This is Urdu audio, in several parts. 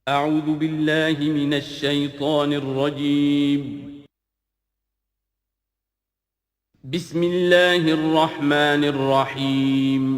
اعوذ باللہ من الشیطان الرجیم بسم اللہ الرحمن الرحیم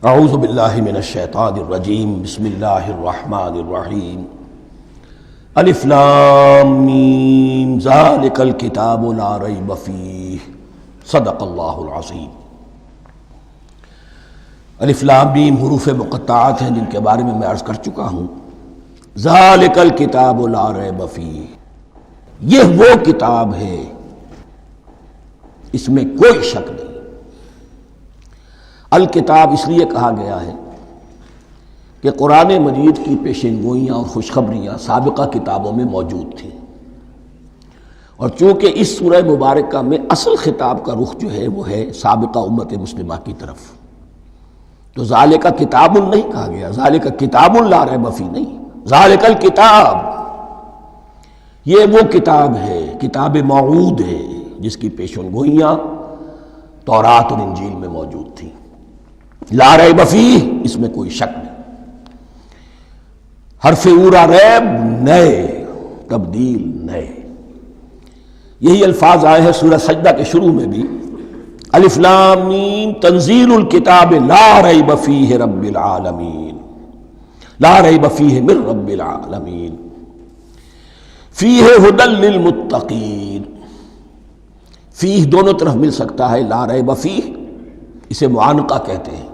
اعوذ باللہ من الشیطان الرجیم بسم اللہ الرحمن الرحیم الف لام میم ذالک الکتاب لا ریب فیہ صدق اللہ العظیم۔ الف لام میم حروف مقطعات ہیں جن کے بارے میں عرض کر چکا ہوں۔ ذالک الکتاب لا ریب فیہ، یہ وہ کتاب ہے اس میں کوئی شک نہیں۔ الکتاب اس لیے کہا گیا ہے کہ قرآن مجید کی پیشین گوئیاں اور خوشخبریاں سابقہ کتابوں میں موجود تھیں، اور چونکہ اس سورہ مبارکہ میں اصل خطاب کا رخ جو ہے وہ ہے سابقہ امت مسلمہ کی طرف، تو ذالک کتاب نہیں کہا گیا، ذالک کتاب لا ریب فیہ نہیں، ذالک الکتاب یہ وہ کتاب ہے، کتاب موعود ہے جس کی پیشین گوئیاں تورات اور انجیل میں موجود تھیں۔ لا ریب فیہ، اس میں کوئی شک نہیں۔ حرف اورا ریب نئے، تبدیل نئے، یہی الفاظ آئے ہیں سورہ سجدہ کے شروع میں بھی۔ الف لام میم تنزیل الکتاب لا ریب فیہ رب العالمین، لا ریب فیہ من رب العالمین، فیہ ھدی للمتقین۔ فیہ دونوں طرف مل سکتا ہے، لا ریب فیہ اسے معانقہ کہتے ہیں،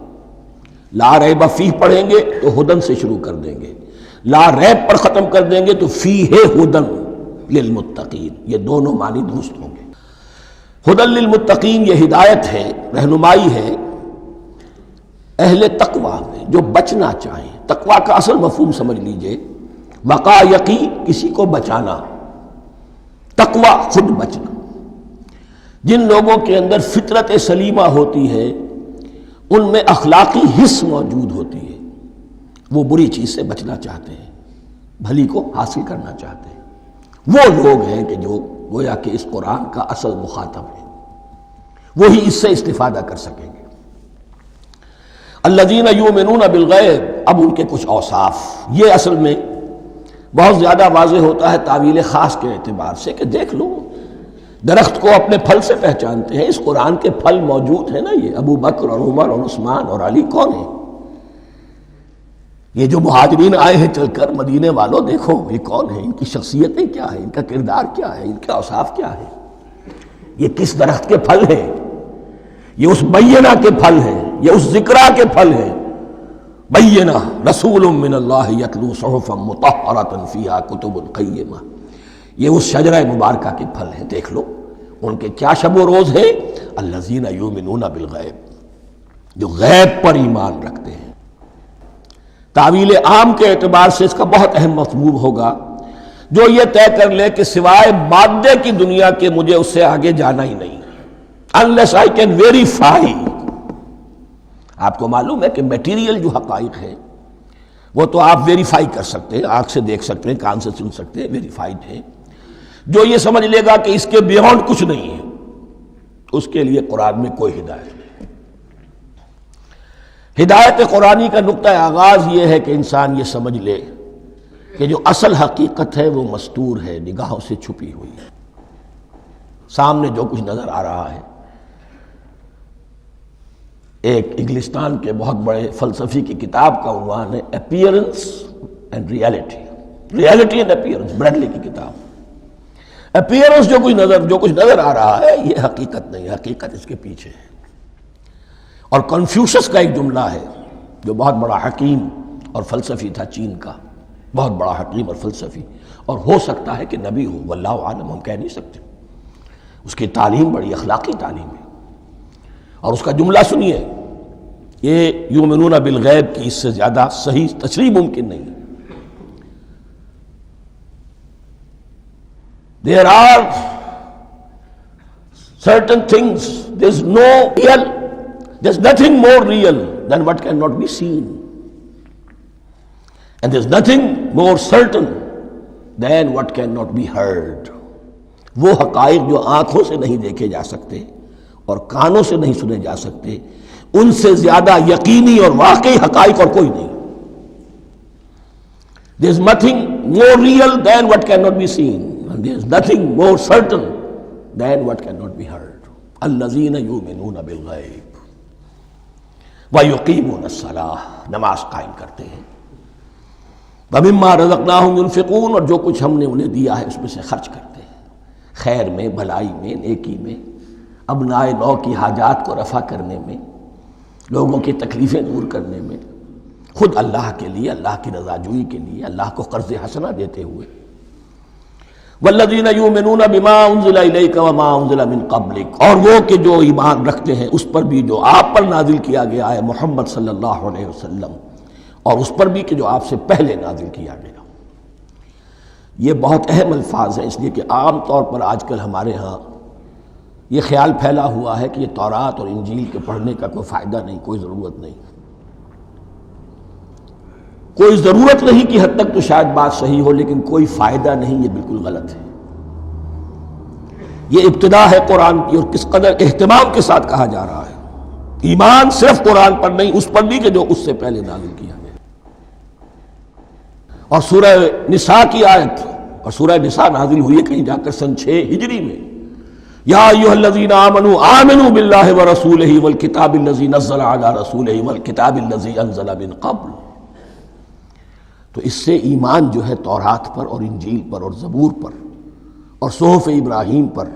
لا ریب فیہ پڑھیں گے تو ہدن سے شروع کر دیں گے، لا ریب پر ختم کر دیں گے تو فیہ ہدن للمتقین، یہ دونوں معنی درست ہوں گے۔ ہدن للمتقین یہ ہدایت ہے، رہنمائی ہے اہل تقوی میں جو بچنا چاہیں۔ تقوی کا اصل مفہوم سمجھ لیجئے، وقا یقی کسی کو بچانا، تقوی خود بچنا۔ جن لوگوں کے اندر فطرت سلیمہ ہوتی ہے ان میں اخلاقی حس موجود ہوتی ہے، وہ بری چیز سے بچنا چاہتے ہیں، بھلی کو حاصل کرنا چاہتے ہیں۔ وہ لوگ ہیں کہ جو گویا کہ اس قرآن کا اصل مخاطب ہے، وہی اس سے استفادہ کر سکیں گے۔ الذین یؤمنون بالغیب، اب ان کے کچھ اوصاف، یہ اصل میں بہت زیادہ واضح ہوتا ہے تعویل خاص کے اعتبار سے کہ دیکھ لو درخت کو اپنے پھل سے پہچانتے ہیں، اس قرآن کے پھل موجود ہیں نا، یہ ابو بکر اور عمر اور عثمان اور علی کون ہیں؟ یہ جو مہاجرین آئے ہیں چل کر، مدینے والوں دیکھو یہ کون ہیں، ان کی شخصیتیں کیا ہیں، ان کا کردار کیا ہے، ان کے اوصاف کیا ہے، یہ کس درخت کے پھل ہیں؟ یہ اس بینہ کے پھل ہیں، یہ اس ذکرہ کے پھل ہیں۔ بینہ رسول من اللہ یتلو صحفا مطہرۃ فیہا کتب قیمہ، یہ اس شجرہ مبارکہ کے پھل ہیں۔ دیکھ لو ان کے کیا شب و روز ہے، الذین یؤمنون بالغیب، جو غیب پر ایمان رکھتے ہیں۔ تعویل عام کے اعتبار سے اس کا بہت اہم مفہوم ہوگا، جو یہ طے کر لے کہ سوائے مادے کی دنیا کے مجھے اس سے آگے جانا ہی نہیں، unless I can verify۔ آپ کو معلوم ہے کہ میٹیریل جو حقائق ہے وہ تو آپ ویریفائی کر سکتے ہیں، آنکھ سے دیکھ سکتے ہیں، کان سے سن سکتے ہیں، ویریفائڈ ہے۔ جو یہ سمجھ لے گا کہ اس کے بیونڈ کچھ نہیں ہے، اس کے لیے قرآن میں کوئی ہدایت نہیں۔ ہدایت قرآنی کا نقطہ آغاز یہ ہے کہ انسان یہ سمجھ لے کہ جو اصل حقیقت ہے وہ مستور ہے، نگاہوں سے چھپی ہوئی ہے۔ سامنے جو کچھ نظر آ رہا ہے، ایک انگلستان کے بہت بڑے فلسفی کی کتاب کا عنوان ہے appearance and reality, reality and appearance, Bradley کی کتاب۔ اپیئرنس جو کچھ نظر آ رہا ہے یہ حقیقت نہیں، حقیقت اس کے پیچھے ہے۔ اور کنفیوشس کا ایک جملہ ہے جو بہت بڑا حکیم اور فلسفی تھا، چین کا بہت بڑا حکیم اور فلسفی، اور ہو سکتا ہے کہ نبی ہو، واللہ عالم، ہم کہہ نہیں سکتے۔ اس کی تعلیم بڑی اخلاقی تعلیم ہے، اور اس کا جملہ سنیے، یہ یؤمنون بالغیب کی اس سے زیادہ صحیح تشریح ممکن نہیں۔ There are certain things, there's nothing more real than what cannot be seen. And there's nothing more certain than what cannot be heard. وہ حقائق جو آنکھوں سے نہیں دیکھے جا سکتے اور کانوں سے نہیں سنے جا سکتے، ان سے زیادہ یقینی اور واقعی حقائق اور کوئی نہیں. There's nothing more real than what cannot be seen, and there's nothing more certain than what cannot be heard. الذین یؤمنون بالغیب ویقیمون الصلاۃ، نماز قائم کرتے ہیں. ومما رزقناہم ينفقون، اور جو کچھ ہم نے انہیں دیا ہے اس میں سے خرچ کرتے ہیں، خیر میں، بھلائی میں، نیکی میں، ابناء نو کی حاجات کو رفع کرنے میں، لوگوں کی تکلیفیں دور کرنے میں، خود اللہ کے لیے، اللہ کی رضا جوئی کے لیے، اللہ کو قرض حسنہ دیتے ہوئے. والذین یؤمنون بما انزل الیک وما انزل من قبلک، اور وہ کہ جو ایمان رکھتے ہیں اس پر بھی جو آپ پر نازل کیا گیا ہے محمد صلی اللہ علیہ وسلم، اور اس پر بھی کہ جو آپ سے پہلے نازل کیا گیا. یہ بہت اہم الفاظ ہیں، اس لیے کہ عام طور پر آج کل ہمارے ہاں یہ خیال پھیلا ہوا ہے کہ یہ تورات اور انجیل کے پڑھنے کا کوئی فائدہ نہیں، کوئی ضرورت نہیں. کوئی ضرورت نہیں کی حد تک تو شاید بات صحیح ہو، لیکن کوئی فائدہ نہیں، یہ بالکل غلط ہے. یہ ابتدا ہے قرآن کی، اور کس قدر اہتمام کے ساتھ کہا جا رہا ہے. ایمان صرف قرآن پر نہیں، اس پر بھی کہ جو اس سے پہلے نازل کیا گیا. اور سورہ نساء کی آیت، اور سورہ نساء نازل ہوئی ہے کہیں جا کر سن 6 ہجری میں. یا ایھا الذین آمنوا آمنوا باللہ ورسولہ والکتاب الذی نزل علی رسولہ والکتاب الذی انزل من قبل. تو اس سے ایمان جو ہے تورات پر اور انجیل پر اور زبور پر اور صحف ابراہیم پر،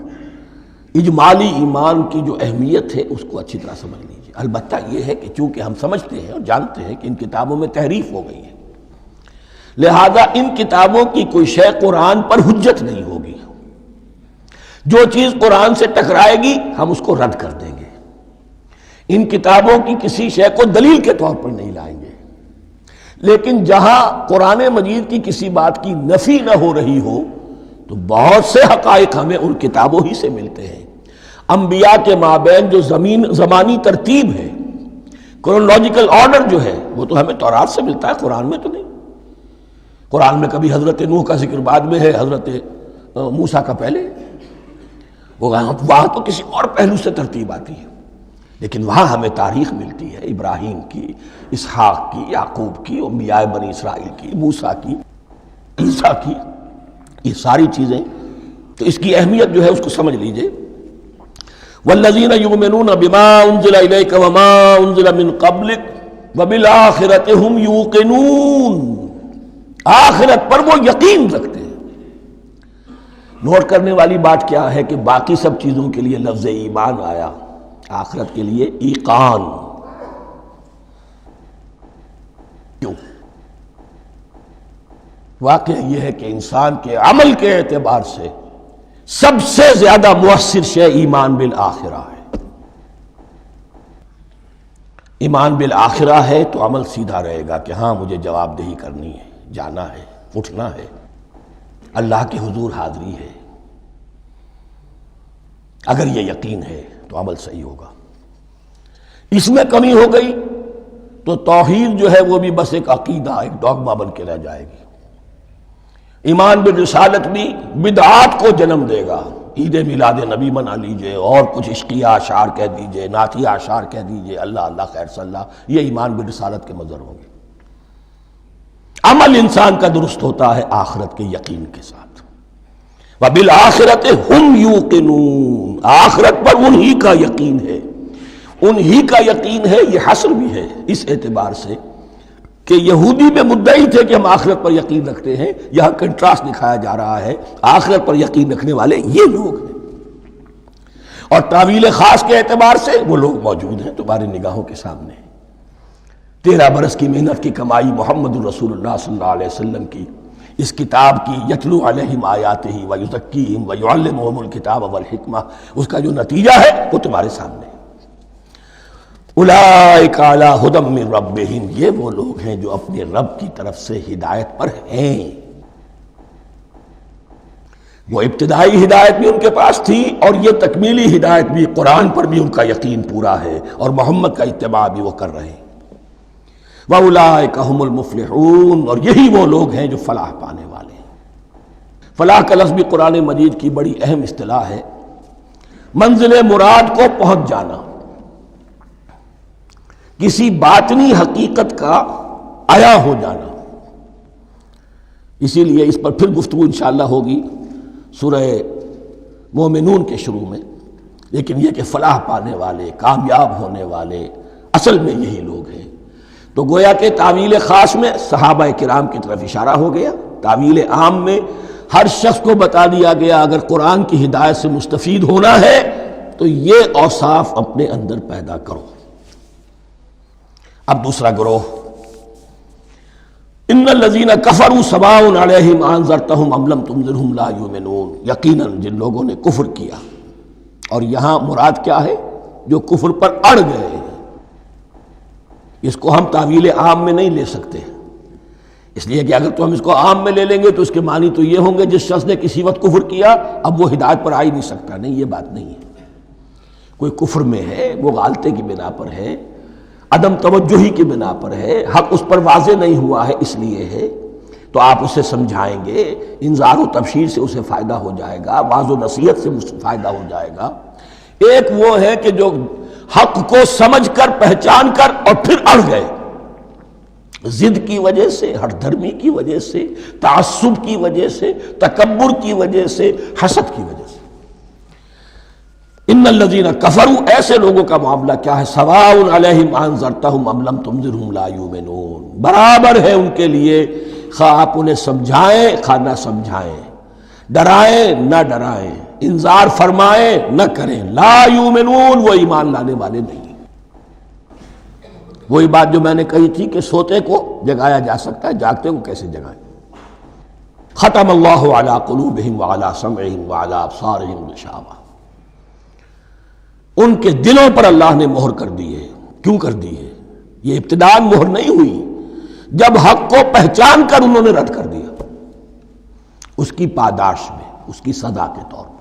اجمالی ایمان کی جو اہمیت ہے اس کو اچھی طرح سمجھ لیجیے. البتہ یہ ہے کہ چونکہ ہم سمجھتے ہیں اور جانتے ہیں کہ ان کتابوں میں تحریف ہو گئی ہے، لہذا ان کتابوں کی کوئی شے قرآن پر حجت نہیں ہوگی. جو چیز قرآن سے ٹکرائے گی ہم اس کو رد کر دیں گے. ان کتابوں کی کسی شے کو دلیل کے طور پر نہیں لائیں گے. لیکن جہاں قرآن مجید کی کسی بات کی نفی نہ ہو رہی ہو تو بہت سے حقائق ہمیں ان کتابوں ہی سے ملتے ہیں. انبیاء کے مابین جو زمانی ترتیب ہے، کرونالوجیکل آرڈر جو ہے، وہ تو ہمیں تورات سے ملتا ہے، قرآن میں تو نہیں. قرآن میں کبھی حضرت نوح کا ذکر بعد میں ہے، حضرت موسیٰ کا پہلے. وہاں تو کسی اور پہلو سے ترتیب آتی ہے، لیکن وہاں ہمیں تاریخ ملتی ہے ابراہیم کی، اسحاق کی، یعقوب کی، انبیاء بنی اسرائیل کی، موسیٰ کی، عیسیٰ کی. یہ ساری چیزیں، تو اس کی اہمیت جو ہے اس کو سمجھ لیجئے. والذین یؤمنون بما انزل الیک وما انزل من قبلک وبالآخرۃ ھم یوقنون، آخرت پر وہ یقین رکھتے ہیں. نوٹ کرنے والی بات کیا ہے کہ باقی سب چیزوں کے لیے لفظ ایمان آیا، آخرت کے لیے ایقان. کیوں؟ واقعہ یہ ہے کہ انسان کے عمل کے اعتبار سے سب سے زیادہ مؤثر شے ایمان بالآخرہ ہے. ایمان بالآخرہ ہے تو عمل سیدھا رہے گا کہ ہاں مجھے جواب دہی کرنی ہے، جانا ہے، اٹھنا ہے، اللہ کے حضور حاضری ہے. اگر یہ یقین ہے تو عمل صحیح ہوگا. اس میں کمی ہو گئی تو توحید جو ہے وہ بھی بس ایک عقیدہ، ایک ڈوگما بن کے رہ جائے گی. ایمان بالرسالت بھی بدعات کو جنم دے گا. عید میلاد نبی منا لیجئے اور کچھ عشقیہ اشعار کہہ دیجئے، نعتیہ اشعار کہہ دیجئے، اللہ اللہ خیر صلی اللہ، یہ ایمان بالرسالت کے مظہر ہوں گے. عمل انسان کا درست ہوتا ہے آخرت کے یقین کے ساتھ. وَبِالْآخِرَةِ هُمْ يُوقِنُونَ، آخرت پر انہی کا یقین ہے، انہی کا یقین ہے. یہ حصر بھی ہے اس اعتبار سے کہ یہودی میں مدعی تھے کہ ہم آخرت پر یقین رکھتے ہیں، یہاں کنٹراسٹ دکھایا جا رہا ہے، آخرت پر یقین رکھنے والے یہ لوگ ہیں. اور تعویل خاص کے اعتبار سے وہ لوگ موجود ہیں تمہاری نگاہوں کے سامنے. 13 برس کی محنت کی کمائی محمد الرسول اللہ صلی اللہ علیہ وسلم کی، اس کتاب کی، یتلو علیہم آیاتہ ویزکیہم ویعلمہم الکتاب والحکمہ، اس کا جو نتیجہ ہے وہ تمہارے سامنے. اولئک علی ھدی من ربہم، یہ وہ لوگ ہیں جو اپنے رب کی طرف سے ہدایت پر ہیں. وہ ابتدائی ہدایت بھی ان کے پاس تھی اور یہ تکمیلی ہدایت بھی، قرآن پر بھی ان کا یقین پورا ہے اور محمد کا اتباع بھی وہ کر رہے ہیں۔ وَأُولَٰئِكَ هُمُ الْمُفْلِحُونَ، اور یہی وہ لوگ ہیں جو فلاح پانے والے ہیں۔ فلاح کا لفظ بھی قرآن مجید کی بڑی اہم اصطلاح ہے، منزل مراد کو پہنچ جانا، کسی باطنی حقیقت کا عیا ہو جانا۔ اسی لیے اس پر پھر گفتگو انشاءاللہ ہوگی سورہ مومنون کے شروع میں، لیکن یہ کہ فلاح پانے والے، کامیاب ہونے والے اصل میں یہی لوگ ہیں۔ تو گویا کہ تعویل خاص میں صحابہ کرام کی طرف اشارہ ہو گیا، تعویل عام میں ہر شخص کو بتا دیا گیا اگر قرآن کی ہدایت سے مستفید ہونا ہے تو یہ اوصاف اپنے اندر پیدا کرو۔ اب دوسرا گروہ، ان الذین کفروا سواء علیہم انذرتہم ام لم تنذرہم لا یؤمنون، یقیناً جن لوگوں نے کفر کیا، اور یہاں مراد کیا ہے؟ جو کفر پر اڑ گئے ہیں۔ اس کو ہم تعویل عام میں نہیں لے سکتے، اس لیے کہ اگر تو ہم اس کو عام میں لے لیں گے تو اس کے معنی تو یہ ہوں گے جس شخص نے کسی وقت کفر کیا اب وہ ہدایت پر آ ہی نہیں سکتا۔ نہیں، یہ بات نہیں ہے۔ کوئی کفر میں ہے، وہ غالطے کی بنا پر ہے، عدم توجہی کی بنا پر ہے، حق اس پر واضح نہیں ہوا ہے اس لیے ہے، تو آپ اسے سمجھائیں گے، انذار و تبشیر سے اسے فائدہ ہو جائے گا، واعظ و نصیحت سے فائدہ ہو جائے گا۔ ایک وہ ہے کہ جو حق کو سمجھ کر، پہچان کر اور پھر اڑ گئے، ضد کی وجہ سے، ہٹ دھرمی کی وجہ سے، تعصب کی وجہ سے، تکبر کی وجہ سے، حسد کی وجہ سے۔ ان الذین کفروا، ایسے لوگوں کا معاملہ کیا ہے؟ سواء علیہم انذرتہم ام لم تنذرہم لا یؤمنون، برابر ہے ان کے لیے خواہ آپ انہیں سمجھائیں خواہ نہ سمجھائیں، ڈرائیں نہ ڈرائیں، انذار فرمائیں نہ کریں، لا یؤمنون، وہ ایمان لانے والے نہیں۔ وہی بات جو میں نے کہی تھی کہ سوتے کو جگایا جا سکتا ہے، جاگتے کو کیسے جگائیں؟ ختم اللہ علی قلوبہم وعلی سمعہم وعلی ابصارہم غشاوہ، ان کے دلوں پر اللہ نے مہر کر دی ہے۔ کیوں کر دی ہے؟ یہ ابتداء مہر نہیں ہوئی، جب حق کو پہچان کر انہوں نے رد کر دیا، اس کی پاداش میں، اس کی سزا کے طور پر۔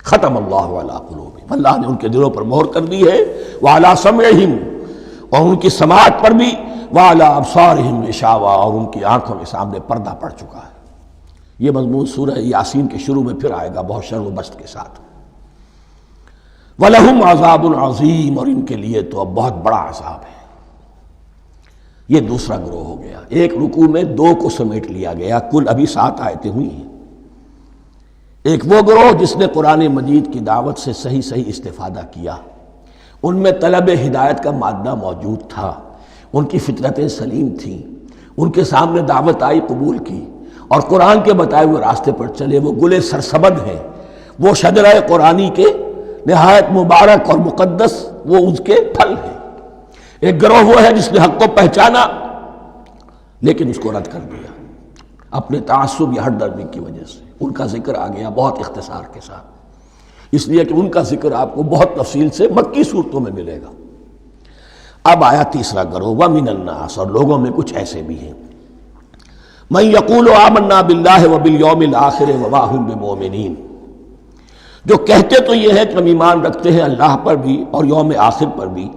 ختم اللہ علی قلوبہم، اللہ نے ان کے دلوں پر مہر کر دی ہے، وعلی سمعہم، اور ان کی سماعت پر بھی، وعلی ابصارہم غشاوہ، اور ان کی آنکھوں کے سامنے پردہ پڑ چکا ہے۔ یہ مضمون سورہ یاسین کے شروع میں پھر آئے گا بہت شر و بست کے ساتھ۔ وَلَهُمْ عَذَابٌ عَظِيمٌ، اور ان کے لیے تو اب بہت بڑا عذاب ہے۔ یہ دوسرا گروہ ہو گیا، ایک رکوع میں دو کو سمیٹ لیا گیا، کل ابھی 7 آیتیں ہوئی ہیں۔ ایک وہ گروہ جس نے قرآن مجید کی دعوت سے صحیح استفادہ کیا، ان میں طلب ہدایت کا مادہ موجود تھا، ان کی فطرتیں سلیم تھیں، ان کے سامنے دعوت آئی، قبول کی، اور قرآن کے بتائے ہوئے راستے پر چلے۔ وہ گلے سرسبد ہیں، وہ شجرہ قرآنی کے نہایت مبارک اور مقدس، وہ اس کے پھل ہیں۔ ایک گروہ وہ ہے جس نے حق کو پہچانا لیکن اس کو رد کر دیا اپنے تعصب یا ہٹ درمی کی وجہ سے۔ ان کا ذکر آ گیا بہت اختصار کے ساتھ، اس لیے کہ ان کا ذکر آپ کو بہت تفصیل سے مکی صورتوں میں ملے گا۔ اب آیا تیسرا گروہ، وَمِنَ النَّاسِ، اور لوگوں میں کچھ ایسے بھی ہیں، مَن يَقُولُ آمَنَّا بِاللَّهِ وَبِالْيَوْمِ الْآخِرِ وَمَا هُم بِمُؤْمِنِينَ، جو کہتے تو یہ ہے کہ ہم ایمان رکھتے ہیں اللہ پر بھی اور یوم آخر پر بھی،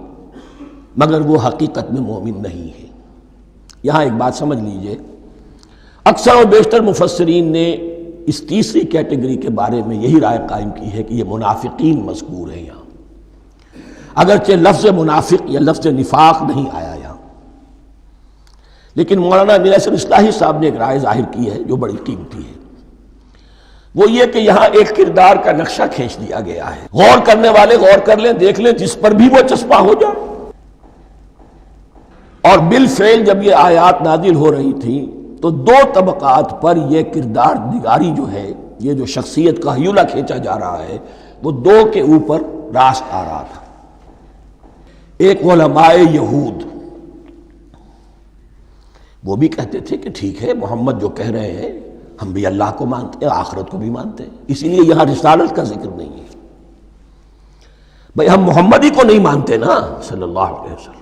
مگر وہ حقیقت میں مومن نہیں ہے۔ یہاں ایک بات سمجھ لیجئے، اکثر و بیشتر مفسرین نے اس تیسری کیٹیگری کے بارے میں یہی رائے قائم کی ہے کہ یہ منافقین مذکور ہیں یہاں، اگرچہ لفظ منافق یا لفظ نفاق نہیں آیا یہاں، لیکن مولانا امیر احسن اصلاحی صاحب نے ایک رائے ظاہر کی ہے جو بڑی قیمتی ہے۔ وہ یہ کہ یہاں ایک کردار کا نقشہ کھینچ دیا گیا ہے، غور کرنے والے غور کر لیں، دیکھ لیں، جس پر بھی وہ چسپاں ہو جائے۔ اور بالفعل جب یہ آیات نازل ہو رہی تھیں تو دو طبقات پر یہ کردار نگاری جو ہے، یہ جو شخصیت کا ہیولہ کھینچا جا رہا ہے، وہ دو کے اوپر راست آ رہا تھا۔ ایک علماء یہود، وہ بھی کہتے تھے کہ ٹھیک ہے محمد جو کہہ رہے ہیں، ہم بھی اللہ کو مانتے ہیں، آخرت کو بھی مانتے ہیں، اسی لیے یہاں رسالت کا ذکر نہیں ہے۔ بھئی ہم محمد ہی کو نہیں مانتے نا صلی اللہ علیہ وسلم،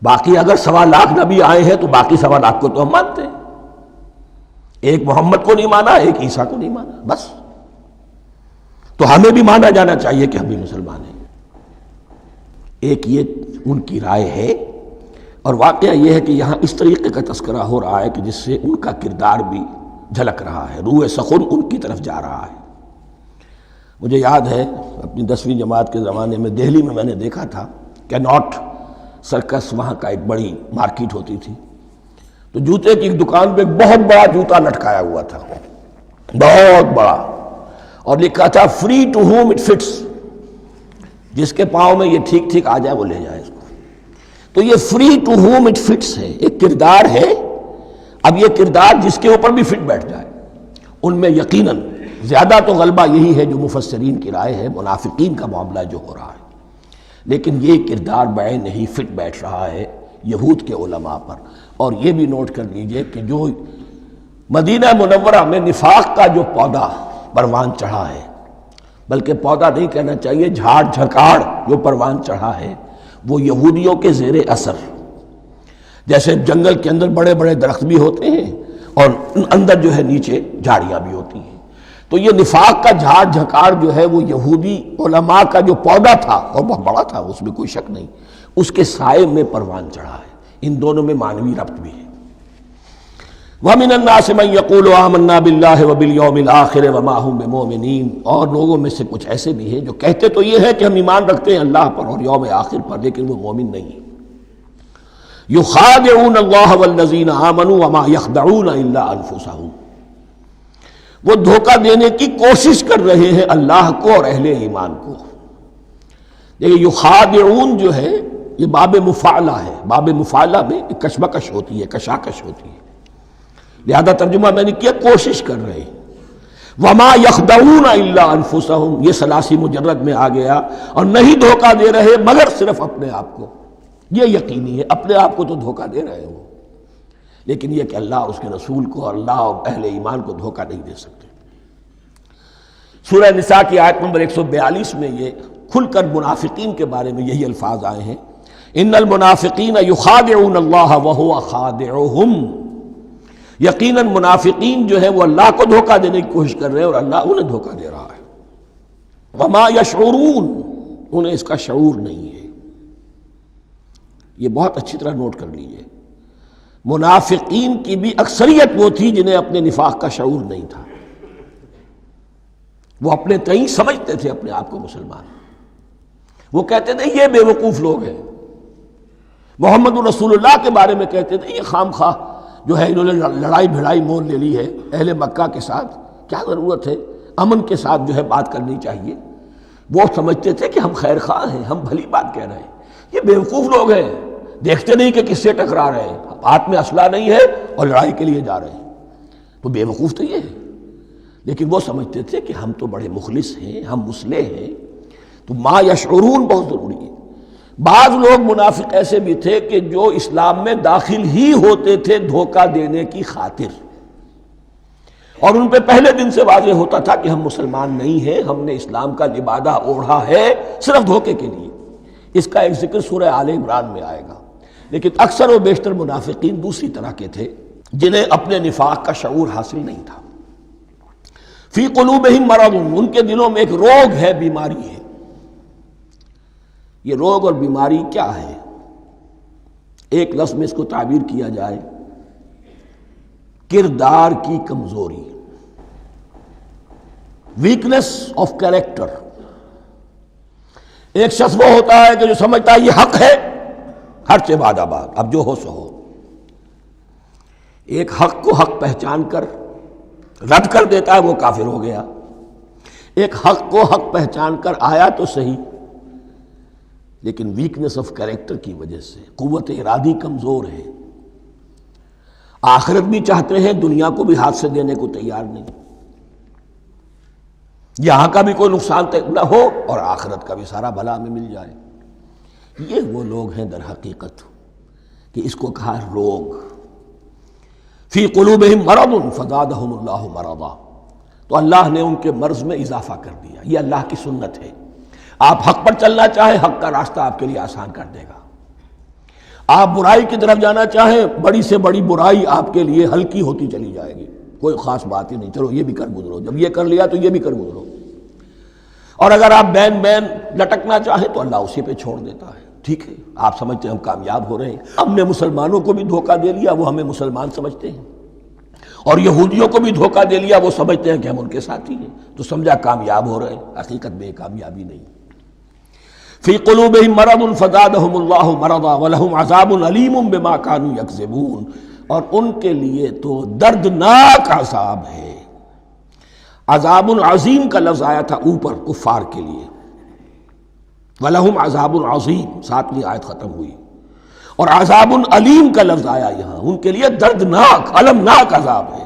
باقی اگر 1.25 لاکھ نبی آئے ہیں تو باقی 1.25 لاکھ کو تو ہم مانتے ہیں۔ ایک محمد کو نہیں مانا، ایک عیسیٰ کو نہیں مانا، بس۔ تو ہمیں بھی مانا جانا چاہیے کہ ہم بھی مسلمان ہیں۔ ایک یہ ان کی رائے ہے، اور واقعہ یہ ہے کہ یہاں اس طریقے کا تذکرہ ہو رہا ہے کہ جس سے ان کا کردار بھی جھلک رہا ہے، روح سخن ان کی طرف جا رہا ہے۔ مجھے یاد ہے اپنی 10ویں جماعت کے زمانے میں دہلی میں نے دیکھا تھا کیناٹ سرکس، وہاں کا ایک بڑی مارکیٹ ہوتی تھی، تو جوتے کی ایک دکان پہ ایک بہت بڑا جوتا لٹکایا ہوا تھا، بہت بڑا، اور لکھا تھا free to whom it fits, جس کے پاؤں میں یہ ٹھیک ٹھیک آ جائے وہ لے جائے اس کو۔ تو یہ free to whom it fits ہے، ایک کردار ہے۔ اب یہ کردار جس کے اوپر بھی فٹ بیٹھ جائے، ان میں یقیناً زیادہ تو غلبہ یہی ہے جو مفسرین کی رائے ہے، منافقین کا معاملہ جو ہو رہا ہے، لیکن یہ کردار بعین نہیں فٹ بیٹھ رہا ہے یہود کے علماء پر۔ اور یہ بھی نوٹ کر لیجئے کہ جو مدینہ منورہ میں نفاق کا جو پودا پروان چڑھا ہے، بلکہ پودا نہیں کہنا چاہیے، جھاڑ جھکاڑ جو پروان چڑھا ہے، وہ یہودیوں کے زیر اثر، جیسے جنگل کے اندر بڑے بڑے درخت بھی ہوتے ہیں اور اندر جو ہے نیچے جھاڑیاں بھی ہوتی ہیں، تو یہ نفاق کا جھاڑ جھکاڑ جو ہے وہ یہودی علماء کا جو پودا تھا، اور بہت بڑا تھا، اس میں کوئی شک نہیں، اس کے سائے میں پروان چڑھا ہے۔ ان دونوں میں معنوی ربط بھی ہے۔ وَمِنَ النَّاسِ مَن يَقُولُ آمَنَّا بِاللَّهِ وَبِالْيَوْمِ الْآخِرِ وَمَا هُم بِمُؤْمِنِينَ، اور لوگوں میں سے کچھ ایسے بھی ہیں جو کہتے تو یہ ہے کہ ہم ایمان رکھتے ہیں اللہ پر اور یوم آخر پر، لیکن وہ مومن نہیں ہیں۔ يُخَادِعُونَ اللَّهَ وَالَّذِينَ آمَنُوا وَمَا يَخْدَعُونَ إِلَّا أَنفُسَهُمْ، وہ دھوکہ دینے کی کوشش کر رہے ہیں اللہ کو اور اہل ایمان کو۔ دیکھیں یخادعون جو ہے یہ باب مفعلہ ہے، باب مفعلہ میں کشمکش ہوتی ہے، کشاکش ہوتی ہے، لہذا ترجمہ میں نے کیا کوشش کر رہے ہیں۔ وما یخدعون الا انفسهم، یہ ثلاثی مجرد میں آ گیا، اور نہیں دھوکہ دے رہے مگر صرف اپنے آپ کو۔ یہ یقینی ہے اپنے آپ کو تو دھوکہ دے رہے ہو، لیکن یہ کہ اللہ اور اس کے رسول کو اور اللہ اور اہل ایمان کو دھوکہ نہیں دے سکتے۔ سورہ نساء کی آیت نمبر 142 میں یہ کھل کر منافقین کے بارے میں یہی الفاظ آئے ہیں، ان المنافقین یخادعون اللہ وہو خادعہم، یقیناً منافقین جو ہے وہ اللہ کو دھوکہ دینے کی کوشش کر رہے ہیں اور اللہ انہیں دھوکہ دے رہا ہے۔ وما یشعرون، انہیں اس کا شعور نہیں ہے۔ یہ بہت اچھی طرح نوٹ کر لیجئے، منافقین کی بھی اکثریت وہ تھی جنہیں اپنے نفاق کا شعور نہیں تھا، وہ اپنے تئیں سمجھتے تھے اپنے آپ کو مسلمان، وہ کہتے تھے یہ بے وقوف لوگ ہیں، محمد رسول اللہ کے بارے میں کہتے تھے یہ خام خواہ جو ہے انہوں نے لڑائی بھڑائی مول لے لی ہے اہل مکہ کے ساتھ، کیا ضرورت ہے، امن کے ساتھ جو ہے بات کرنی چاہیے۔ وہ سمجھتے تھے کہ ہم خیر خواہ ہیں، ہم بھلی بات کہہ رہے ہیں، یہ بیوقوف لوگ ہیں، دیکھتے نہیں کہ کس سے ٹکرا رہے ہیں، ہاتھ میں اسلحہ نہیں ہے اور لڑائی کے لیے جا رہے ہیں، تو بے وقوف تو یہ ہے۔ لیکن وہ سمجھتے تھے کہ ہم تو بڑے مخلص ہیں، ہم مصلح ہیں، تو ما یشعرون بہت ضروری ہے۔ بعض لوگ منافق ایسے بھی تھے کہ جو اسلام میں داخل ہی ہوتے تھے دھوکہ دینے کی خاطر، اور ان پہ پہلے دن سے واضح ہوتا تھا کہ ہم مسلمان نہیں ہیں، ہم نے اسلام کا لبادہ اوڑھا ہے صرف دھوکے کے لیے۔ اس کا ایک ذکر سورہ آل عمران میں آئے گا، لیکن اکثر و بیشتر منافقین دوسری طرح کے تھے جنہیں اپنے نفاق کا شعور حاصل نہیں تھا۔ فی قلوبہم مرض، ان کے دلوں میں ایک روگ ہے، بیماری ہے۔ یہ روگ اور بیماری کیا ہے؟ ایک لفظ میں اس کو تعبیر کیا جائے، کردار کی کمزوری، ویکنس آف کیریکٹر۔ ایک شخص وہ ہوتا ہے کہ جو سمجھتا ہے یہ حق ہے، ہر سے بعد آباد، اب جو ہو سو ہو۔ ایک حق کو حق پہچان کر رد کر دیتا ہے، وہ کافر ہو گیا۔ ایک حق کو حق پہچان کر آیا تو صحیح، لیکن ویکنس آف کیریکٹر کی وجہ سے قوت ارادی کمزور ہے، آخرت بھی چاہتے ہیں، دنیا کو بھی ہاتھ سے دینے کو تیار نہیں، یہاں کا بھی کوئی نقصان نہ ہو اور آخرت کا بھی سارا بھلا ہمیں مل جائے۔ یہ وہ لوگ ہیں در حقیقت کہ اس کو کہا روگ۔ فی قلوبہم مرض فزادہم اللہ مرضا، تو اللہ نے ان کے مرض میں اضافہ کر دیا۔ یہ اللہ کی سنت ہے، آپ حق پر چلنا چاہیں حق کا راستہ آپ کے لیے آسان کر دے گا، آپ برائی کی طرف جانا چاہیں بڑی سے بڑی برائی آپ کے لیے ہلکی ہوتی چلی جائے گی۔ کوئی خاص بات ہی نہیں، چلو یہ بھی کر گزرو، جب یہ کر لیا تو یہ بھی کر گزرو۔ اور اگر آپ بین بین لٹکنا چاہیں تو اللہ اسی پہ چھوڑ دیتا ہے۔ ٹھیک ہے، آپ سمجھتے ہیں ہم کامیاب ہو رہے ہیں، ہم نے مسلمانوں کو بھی دھوکہ دے لیا، وہ ہمیں مسلمان سمجھتے ہیں، اور یہودیوں کو بھی دھوکہ دے لیا، وہ سمجھتے ہیں کہ ہم ان کے ساتھی ہیں، تو سمجھا کامیاب ہو رہے ہیں، حقیقت میں کامیابی نہیں۔ فی قلوبہم مرض فزادہم اللہ مرضا ولہم عذاب علیم بما کانوا یکذبون، اور ان کے لیے تو دردناک عذاب ہے۔ عذاب عظیم کا لفظ آیا تھا اوپر کفار کے لیے، وَلَهُمْ عَذَابٌ عَظِيمٌ، 7ویں آیت ختم ہوئی، اور عذاب علیم کا لفظ آیا یہاں، ان کے لیے دردناک المناک عذاب ہے،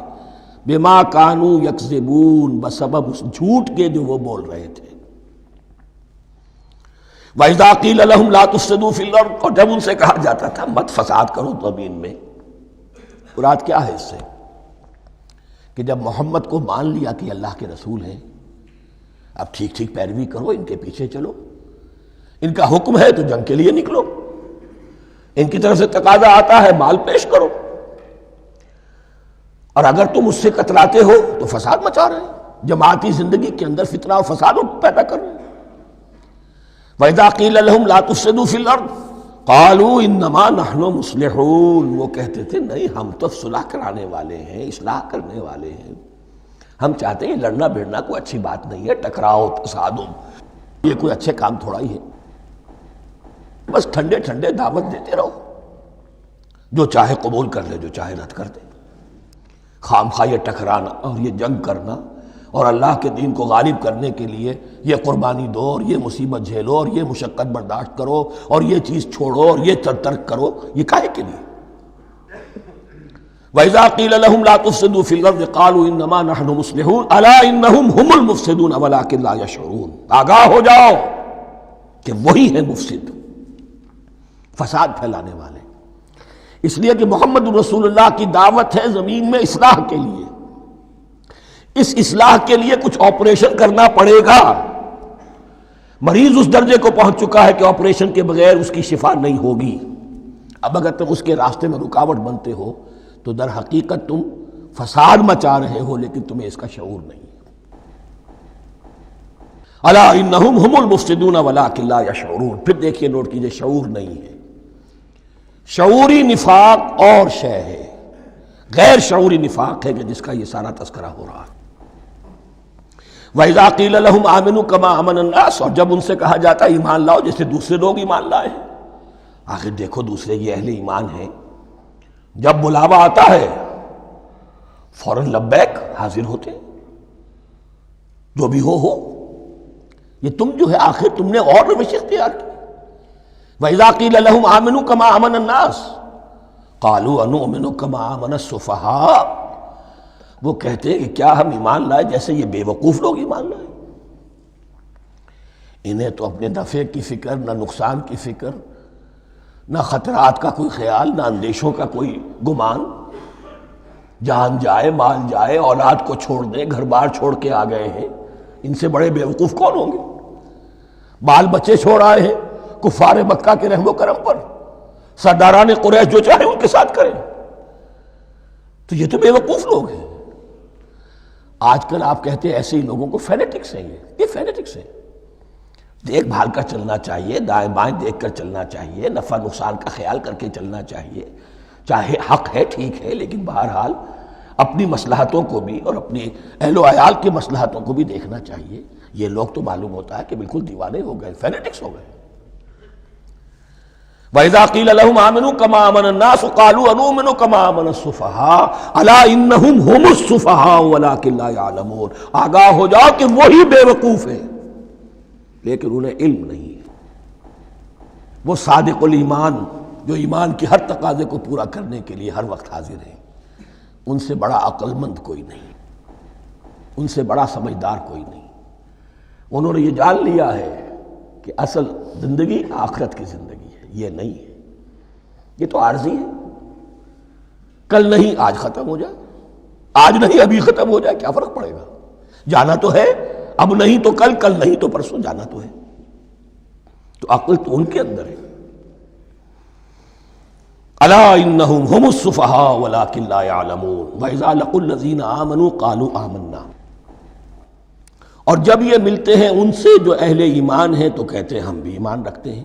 بما کانوا یکذبون، بسبب اس جھوٹ کے جو وہ بول رہے تھے۔ وَإِذَا قِيلَ لَهُمْ لَا تُفْسِدُوا فِي الْأَرْضِ، اور جب ان سے کہا جاتا تھا مت فساد کرو زمین میں، مراد کیا ہے اس سے؟ کہ جب محمد کو مان لیا کہ اللہ کے رسول ہیں، اب ٹھیک ٹھیک پیروی کرو، ان کے پیچھے چلو، ان کا حکم ہے تو جنگ کے لیے نکلو، ان کی طرف سے تقاضا آتا ہے مال پیش کرو، اور اگر تم اس سے کتراتے ہو تو فساد مچا رہے ہیں، جماعتی زندگی کے اندر فتنہ اور فساد پیدا کر رہے ہیں۔ وَإِذَا قِيلَ لَهُمْ لَا تُفْسِدُوا فِي الْأَرْضِ قَالُوا إِنَّمَا نَحْنُ مُصْلِحُونَ، وہ کہتے تھے نہیں ہم تو صلح کرانے والے ہیں، اصلاح کرنے والے ہیں، ہم چاہتے ہیں لڑنا بھیڑنا کوئی اچھی بات نہیں ہے، ٹکراؤ تصادم یہ کوئی اچھے کام تھوڑا ہی ہے، بس ٹھنڈے ٹھنڈے دعوت دیتے رہو، جو چاہے قبول کر لے، جو چاہے رد کر دے، خام خواہ یہ ٹکرانا اور یہ جنگ کرنا اور اللہ کے دین کو غالب کرنے کے لیے یہ قربانی دو اور یہ مصیبت جھیلو اور یہ مشقت برداشت کرو اور یہ چیز چھوڑو اور یہ ترک کرو، یہ کاہے کے لیے؟ وَإِذَا قِيلَ لَهُمْ لَا تُفْسِدُوا فِي الْأَرْضِ قَالُوا إِنَّمَا نَحْنُ مُصْلِحُونَ أَلَا إِنَّهُمْ هُمُ الْمُفْسِدُونَ وَلَٰكِن لَا يَشْعُرُونَ، آگاہ ہو جاؤ کہ وہی ہے مفسد، فساد پھیلانے والے، اس لیے کہ محمد رسول اللہ کی دعوت ہے زمین میں اصلاح کے لیے، اس اصلاح کے لیے کچھ آپریشن کرنا پڑے گا، مریض اس درجے کو پہنچ چکا ہے کہ آپریشن کے بغیر اس کی شفا نہیں ہوگی، اب اگر تم اس کے راستے میں رکاوٹ بنتے ہو تو در حقیقت تم فساد مچا رہے ہو، لیکن تمہیں اس کا شعور نہیں ہے۔ الا انہم ہم المفسدون ولکن لا یشعرون، پھر دیکھیے نوٹ کیجئے، شعور نہیں ہے، شعوری نفاق اور شے ہے، غیر شعوری نفاق ہے کہ جس کا یہ سارا تذکرہ ہو رہا ہے۔ وَإِذَا قِيلَ لَهُمْ آمِنُوا كَمَا آمَنَ النَّاسُ، اور جب ان سے کہا جاتا ہے ایمان لاؤ جیسے دوسرے لوگ ایمان لائے ہیں، آخر دیکھو دوسرے یہ اہل ایمان ہیں، جب بلاوا آتا ہے فوراً لبیک حاضر ہوتے ہیں، جو بھی ہو، یہ تم جو ہے آخر تم نے اور روش اختیار کی۔ وَإِذَا قِيلَ لَهُمْ آمِنُوا كَمَا آمَنَ النَّاسُ قَالُوا أَنُؤْمِنُ كَمَا آمَنَ السُّفَهَاءُ، وہ کہتے ہیں کہ کیا ہم ایمان لائے جیسے یہ بے وقوف لوگ ایمان لائے، انہیں تو اپنے نفع کی فکر، نہ نقصان کی فکر، نہ خطرات کا کوئی خیال، نہ اندیشوں کا کوئی گمان، جان جائے مال جائے، اولاد کو چھوڑ دیں، گھر بار چھوڑ کے آ گئے ہیں، ان سے بڑے بے وقوف کون ہوں گے؟ بال بچے چھوڑ آئے ہیں کفار مکہ کے رحم و کرم پر، سرداران قریش جو چاہے ان کے ساتھ کریں، تو یہ تو بے وقوف لوگ ہیں۔ آج کل آپ کہتے ہیں ایسے ہی لوگوں کو فینیٹکس ہیں، یہ فینیٹکس ہیں، دیکھ بھال کر چلنا چاہیے، دائیں بائیں دیکھ کر چلنا چاہیے، نفع نقصان کا خیال کر کے چلنا چاہیے، چاہے حق ہے ٹھیک ہے، لیکن بہرحال اپنی مصلحتوں کو بھی اور اپنی اہل و عیال کی مصلحتوں کو بھی دیکھنا چاہیے۔ یہ لوگ تو معلوم ہوتا ہے کہ بالکل دیوانے ہو گئے، فینیٹکس ہو گئے۔ وَإِذَا قِيلَ لَهُمْ آمِنُوا كَمَا آمَنَ النَّاسُ قَالُوا أَنُؤْمِنُ كَمَا آمَنَ السُّفَهَاءُ أَلَا إِنَّهُمْ هُمُ السُّفَهَاءُ وَلَٰكِن لَا يَعْلَمُونَ، آگاہ ہو جاؤ کہ وہی بے وقوف ہیں لیکن انہیں علم نہیں ہے، وہ صادق الایمان جو ایمان کی ہر تقاضے کو پورا کرنے کے لیے ہر وقت حاضر ہیں، ان سے بڑا عقل مند کوئی نہیں، ان سے بڑا سمجھدار کوئی نہیں، انہوں نے یہ جان لیا ہے کہ اصل زندگی آخرت کی زندگی ہے، یہ نہیں ہے، یہ تو عارضی ہے، کل نہیں آج ختم ہو جائے، آج نہیں ابھی ختم ہو جائے، کیا فرق پڑے گا، جانا تو ہے، اب نہیں تو کل، کل نہیں تو پرسوں، جانا تو ہے، تو عقل تو ان کے اندر ہے۔ الا انہم هم السفہاء ولکن لا یعلمون واذا لقوا الذین آمنوا قالوا آمنا، اور جب یہ ملتے ہیں ان سے جو اہل ایمان ہیں تو کہتے ہیں ہم بھی ایمان رکھتے ہیں۔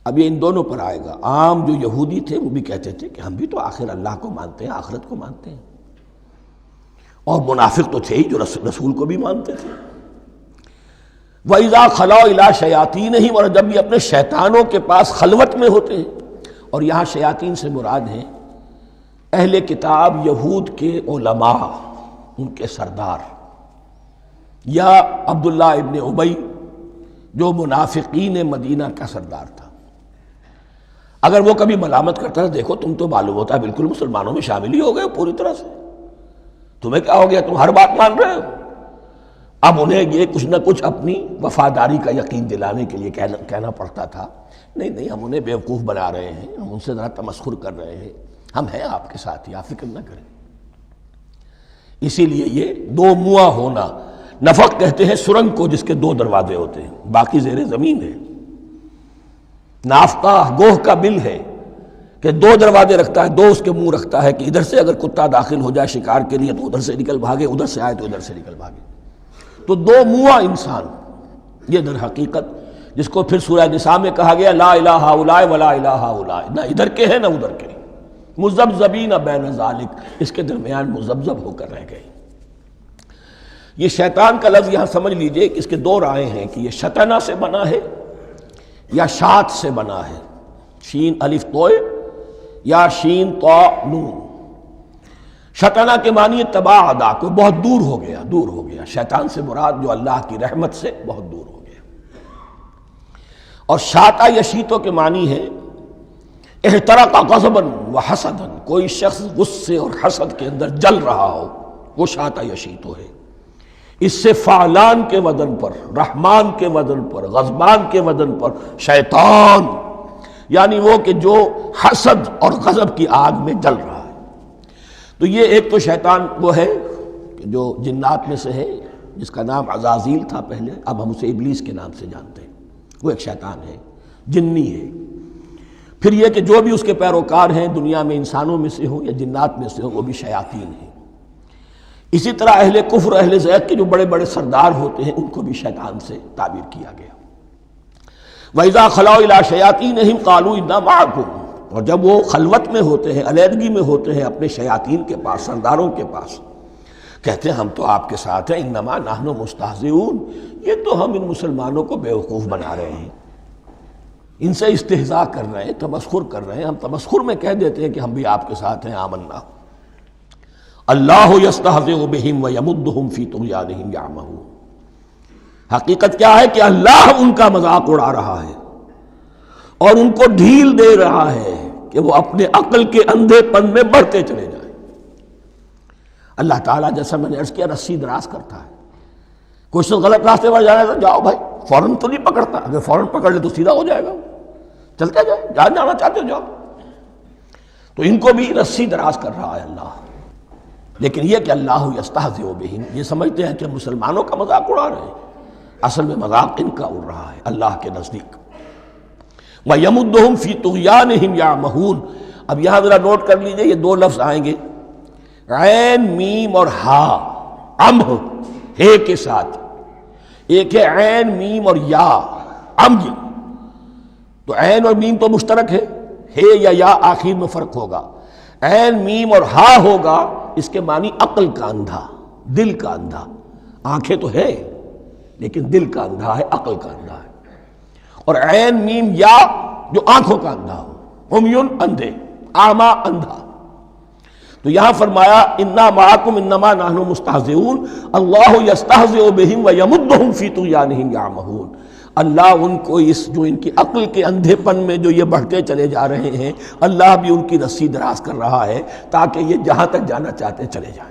اب یہ ان دونوں پر آئے گا۔ عام جو یہودی تھے وہ بھی کہتے تھے کہ ہم بھی تو آخر اللہ کو مانتے ہیں، آخرت کو مانتے ہیں، اور منافق تو تھے ہی جو رسول کو بھی مانتے تھے۔ وَإِذَا خَلَوْا إِلَىٰ شَيَاطِینِهِمْ، اور جب یہ اپنے شیطانوں کے پاس خلوت میں ہوتے ہیں، اور یہاں شیاطین سے مراد ہیں اہل کتاب یہود کے علماء، ان کے سردار، یا عبداللہ ابن ابی جو منافقین مدینہ کا سردار تھا۔ اگر وہ کبھی ملامت کرتا تھا، دیکھو تم تو معلوم ہوتا ہے بالکل مسلمانوں میں شامل ہی ہو گئے پوری طرح سے، تمہیں کیا ہو گیا، تم ہر بات مان رہے ہو۔ اب انہیں یہ کچھ نہ کچھ اپنی وفاداری کا یقین دلانے کے لیے کہنا پڑتا تھا، نہیں ہم انہیں بیوقوف بنا رہے ہیں، ہم ان سے ذرا تمسخر کر رہے ہیں، ہم ہیں آپ کے ساتھ ہی، آپ فکر نہ کریں۔ اسی لیے یہ دو منہ ہونا، نفق کہتے ہیں سرنگ کو جس کے دو دروازے ہوتے ہیں، باقی زیر زمین ہے۔ نافقہ گوہ کا بل ہے کہ دو دروازے رکھتا ہے، دو اس کے منہ رکھتا ہے کہ ادھر سے اگر کتا داخل ہو جائے شکار کے لیے تو ادھر سے نکل بھاگے، ادھر سے آئے تو ادھر سے نکل بھاگے۔ تو دو منہ انسان، یہ در حقیقت جس کو پھر سورہ نساء میں کہا گیا لا الہ ہؤلاء ولا الہ ہؤلاء، نہ ادھر کے ہیں نہ ادھر کے، مذبذبین بین ذالک، اس کے درمیان مذبذب ہو کر رہ گئے۔ یہ شیطان کا لفظ یہاں سمجھ لیجئے کہ اس کے دو رائے ہیں کہ یہ شطنہ سے بنا ہے یا شات سے بنا ہے، شین الف توئے یا شین تو نون۔ شطنہ کے معنی تباعدا، کوئی بہت دور ہو گیا، شیطان سے مراد جو اللہ کی رحمت سے بہت دور ہو گیا۔ اور شاتا یشیتو کے معنی ہے احترق غضبا وحسدا، کوئی شخص غصے اور حسد کے اندر جل رہا ہو، وہ شاتا یشیتو ہے۔ اس سے فعلان کے وزن پر، رحمان کے وزن پر، غضبان کے وزن پر شیطان، یعنی وہ کہ جو حسد اور غضب کی آگ میں جل رہا ہے۔ تو یہ ایک تو شیطان وہ ہے کہ جو جنات میں سے ہے، جس کا نام عزازیل تھا پہلے، اب ہم اسے ابلیس کے نام سے جانتے ہیں، وہ ایک شیطان ہے، جنی ہے۔ پھر یہ کہ جو بھی اس کے پیروکار ہیں دنیا میں، انسانوں میں سے ہوں یا جنات میں سے ہوں، وہ بھی شیاطین ہیں۔ اسی طرح اہل کفر، اہل زیغ کے جو بڑے بڑے سردار ہوتے ہیں، ان کو بھی شیطان سے تعبیر کیا گیا۔ وَإِذَا خَلَوْا إِلَىٰ شَيَاطِینِهِمْ قَالُوا إِنَّا مَعَكُمْ، اور جب وہ خلوت میں ہوتے ہیں، علیحدگی میں ہوتے ہیں اپنے شیاطین کے پاس، سرداروں کے پاس، کہتے ہیں ہم تو آپ کے ساتھ ہیں، انما نحن مستہزئون، یہ تو ہم ان مسلمانوں کو بیوقوف بنا رہے ہیں، ان سے استہزاء کر رہے ہیں، تمسخر کر رہے ہیں۔ ہم تمسخر میں کہہ دیتے ہیں کہ ہم بھی آپ کے ساتھ ہیں، آمنا۔ اللہ یستہزئ بہم ویمدہم فی طغیانہم یعمہون، حقیقت کیا ہے کہ اللہ ان کا مذاق اڑا رہا ہے اور ان کو ڈھیل دے رہا ہے کہ وہ اپنے عقل کے اندھے پن میں بڑھتے چلے جائیں۔ اللہ تعالیٰ جیسا میں نے عرض کیا رسی دراز کرتا ہے، کوئی شخص غلط راستے پر جانا ہے تو جاؤ بھائی، فوراً تو نہیں پکڑتا، اگر فوراً پکڑ لے تو سیدھا ہو جائے گا، چلتے جائے، جہاں جانا چاہتے ہو جاؤ۔ تو ان کو بھی رسی دراز کر رہا ہے اللہ، لیکن یہ کہ اللہ یستہزئ بہم، یہ سمجھتے ہیں کہ مسلمانوں کا مذاق اڑا رہے ہیں، اصل میں مذاق ان کا اڑ رہا ہے اللہ کے نزدیک۔ وَيَمُدُّهُمْ فِي طُغْيَانِهِمْ يَعْمَهُونَ، اب یہاں ذرا نوٹ کر لیجئے، یہ دو لفظ آئیں گے، عین میم اور ہا، امہ ہے کے ساتھ، ایک ہے عین میم اور یا، امج، تو عین اور میم تو مشترک ہے یا آخر میں فرق ہوگا، عین میم اور ہا ہوگا، اس کے معنی عقل کا اندھا، دل کا اندھا، آنکھیں تو ہے لیکن دل کا اندھا ہے، عقل کا اندھا ہے۔ اور عین میم یا جو آنکھوں کا اندھا ہو، عمیٌ اندھے، اعمیٰ اندھا۔ تو یہاں فرمایا انا معکم انما نحن مستہزئون، اللہ یستہزئ بہم ویمدہم فی طغیانہم یعمہون، اللہ ان کو اس جو ان کی عقل کے اندھے پن میں جو یہ بڑھتے چلے جا رہے ہیں، اللہ بھی ان کی رسی دراز کر رہا ہے تاکہ یہ جہاں تک جانا چاہتے چلے جائیں۔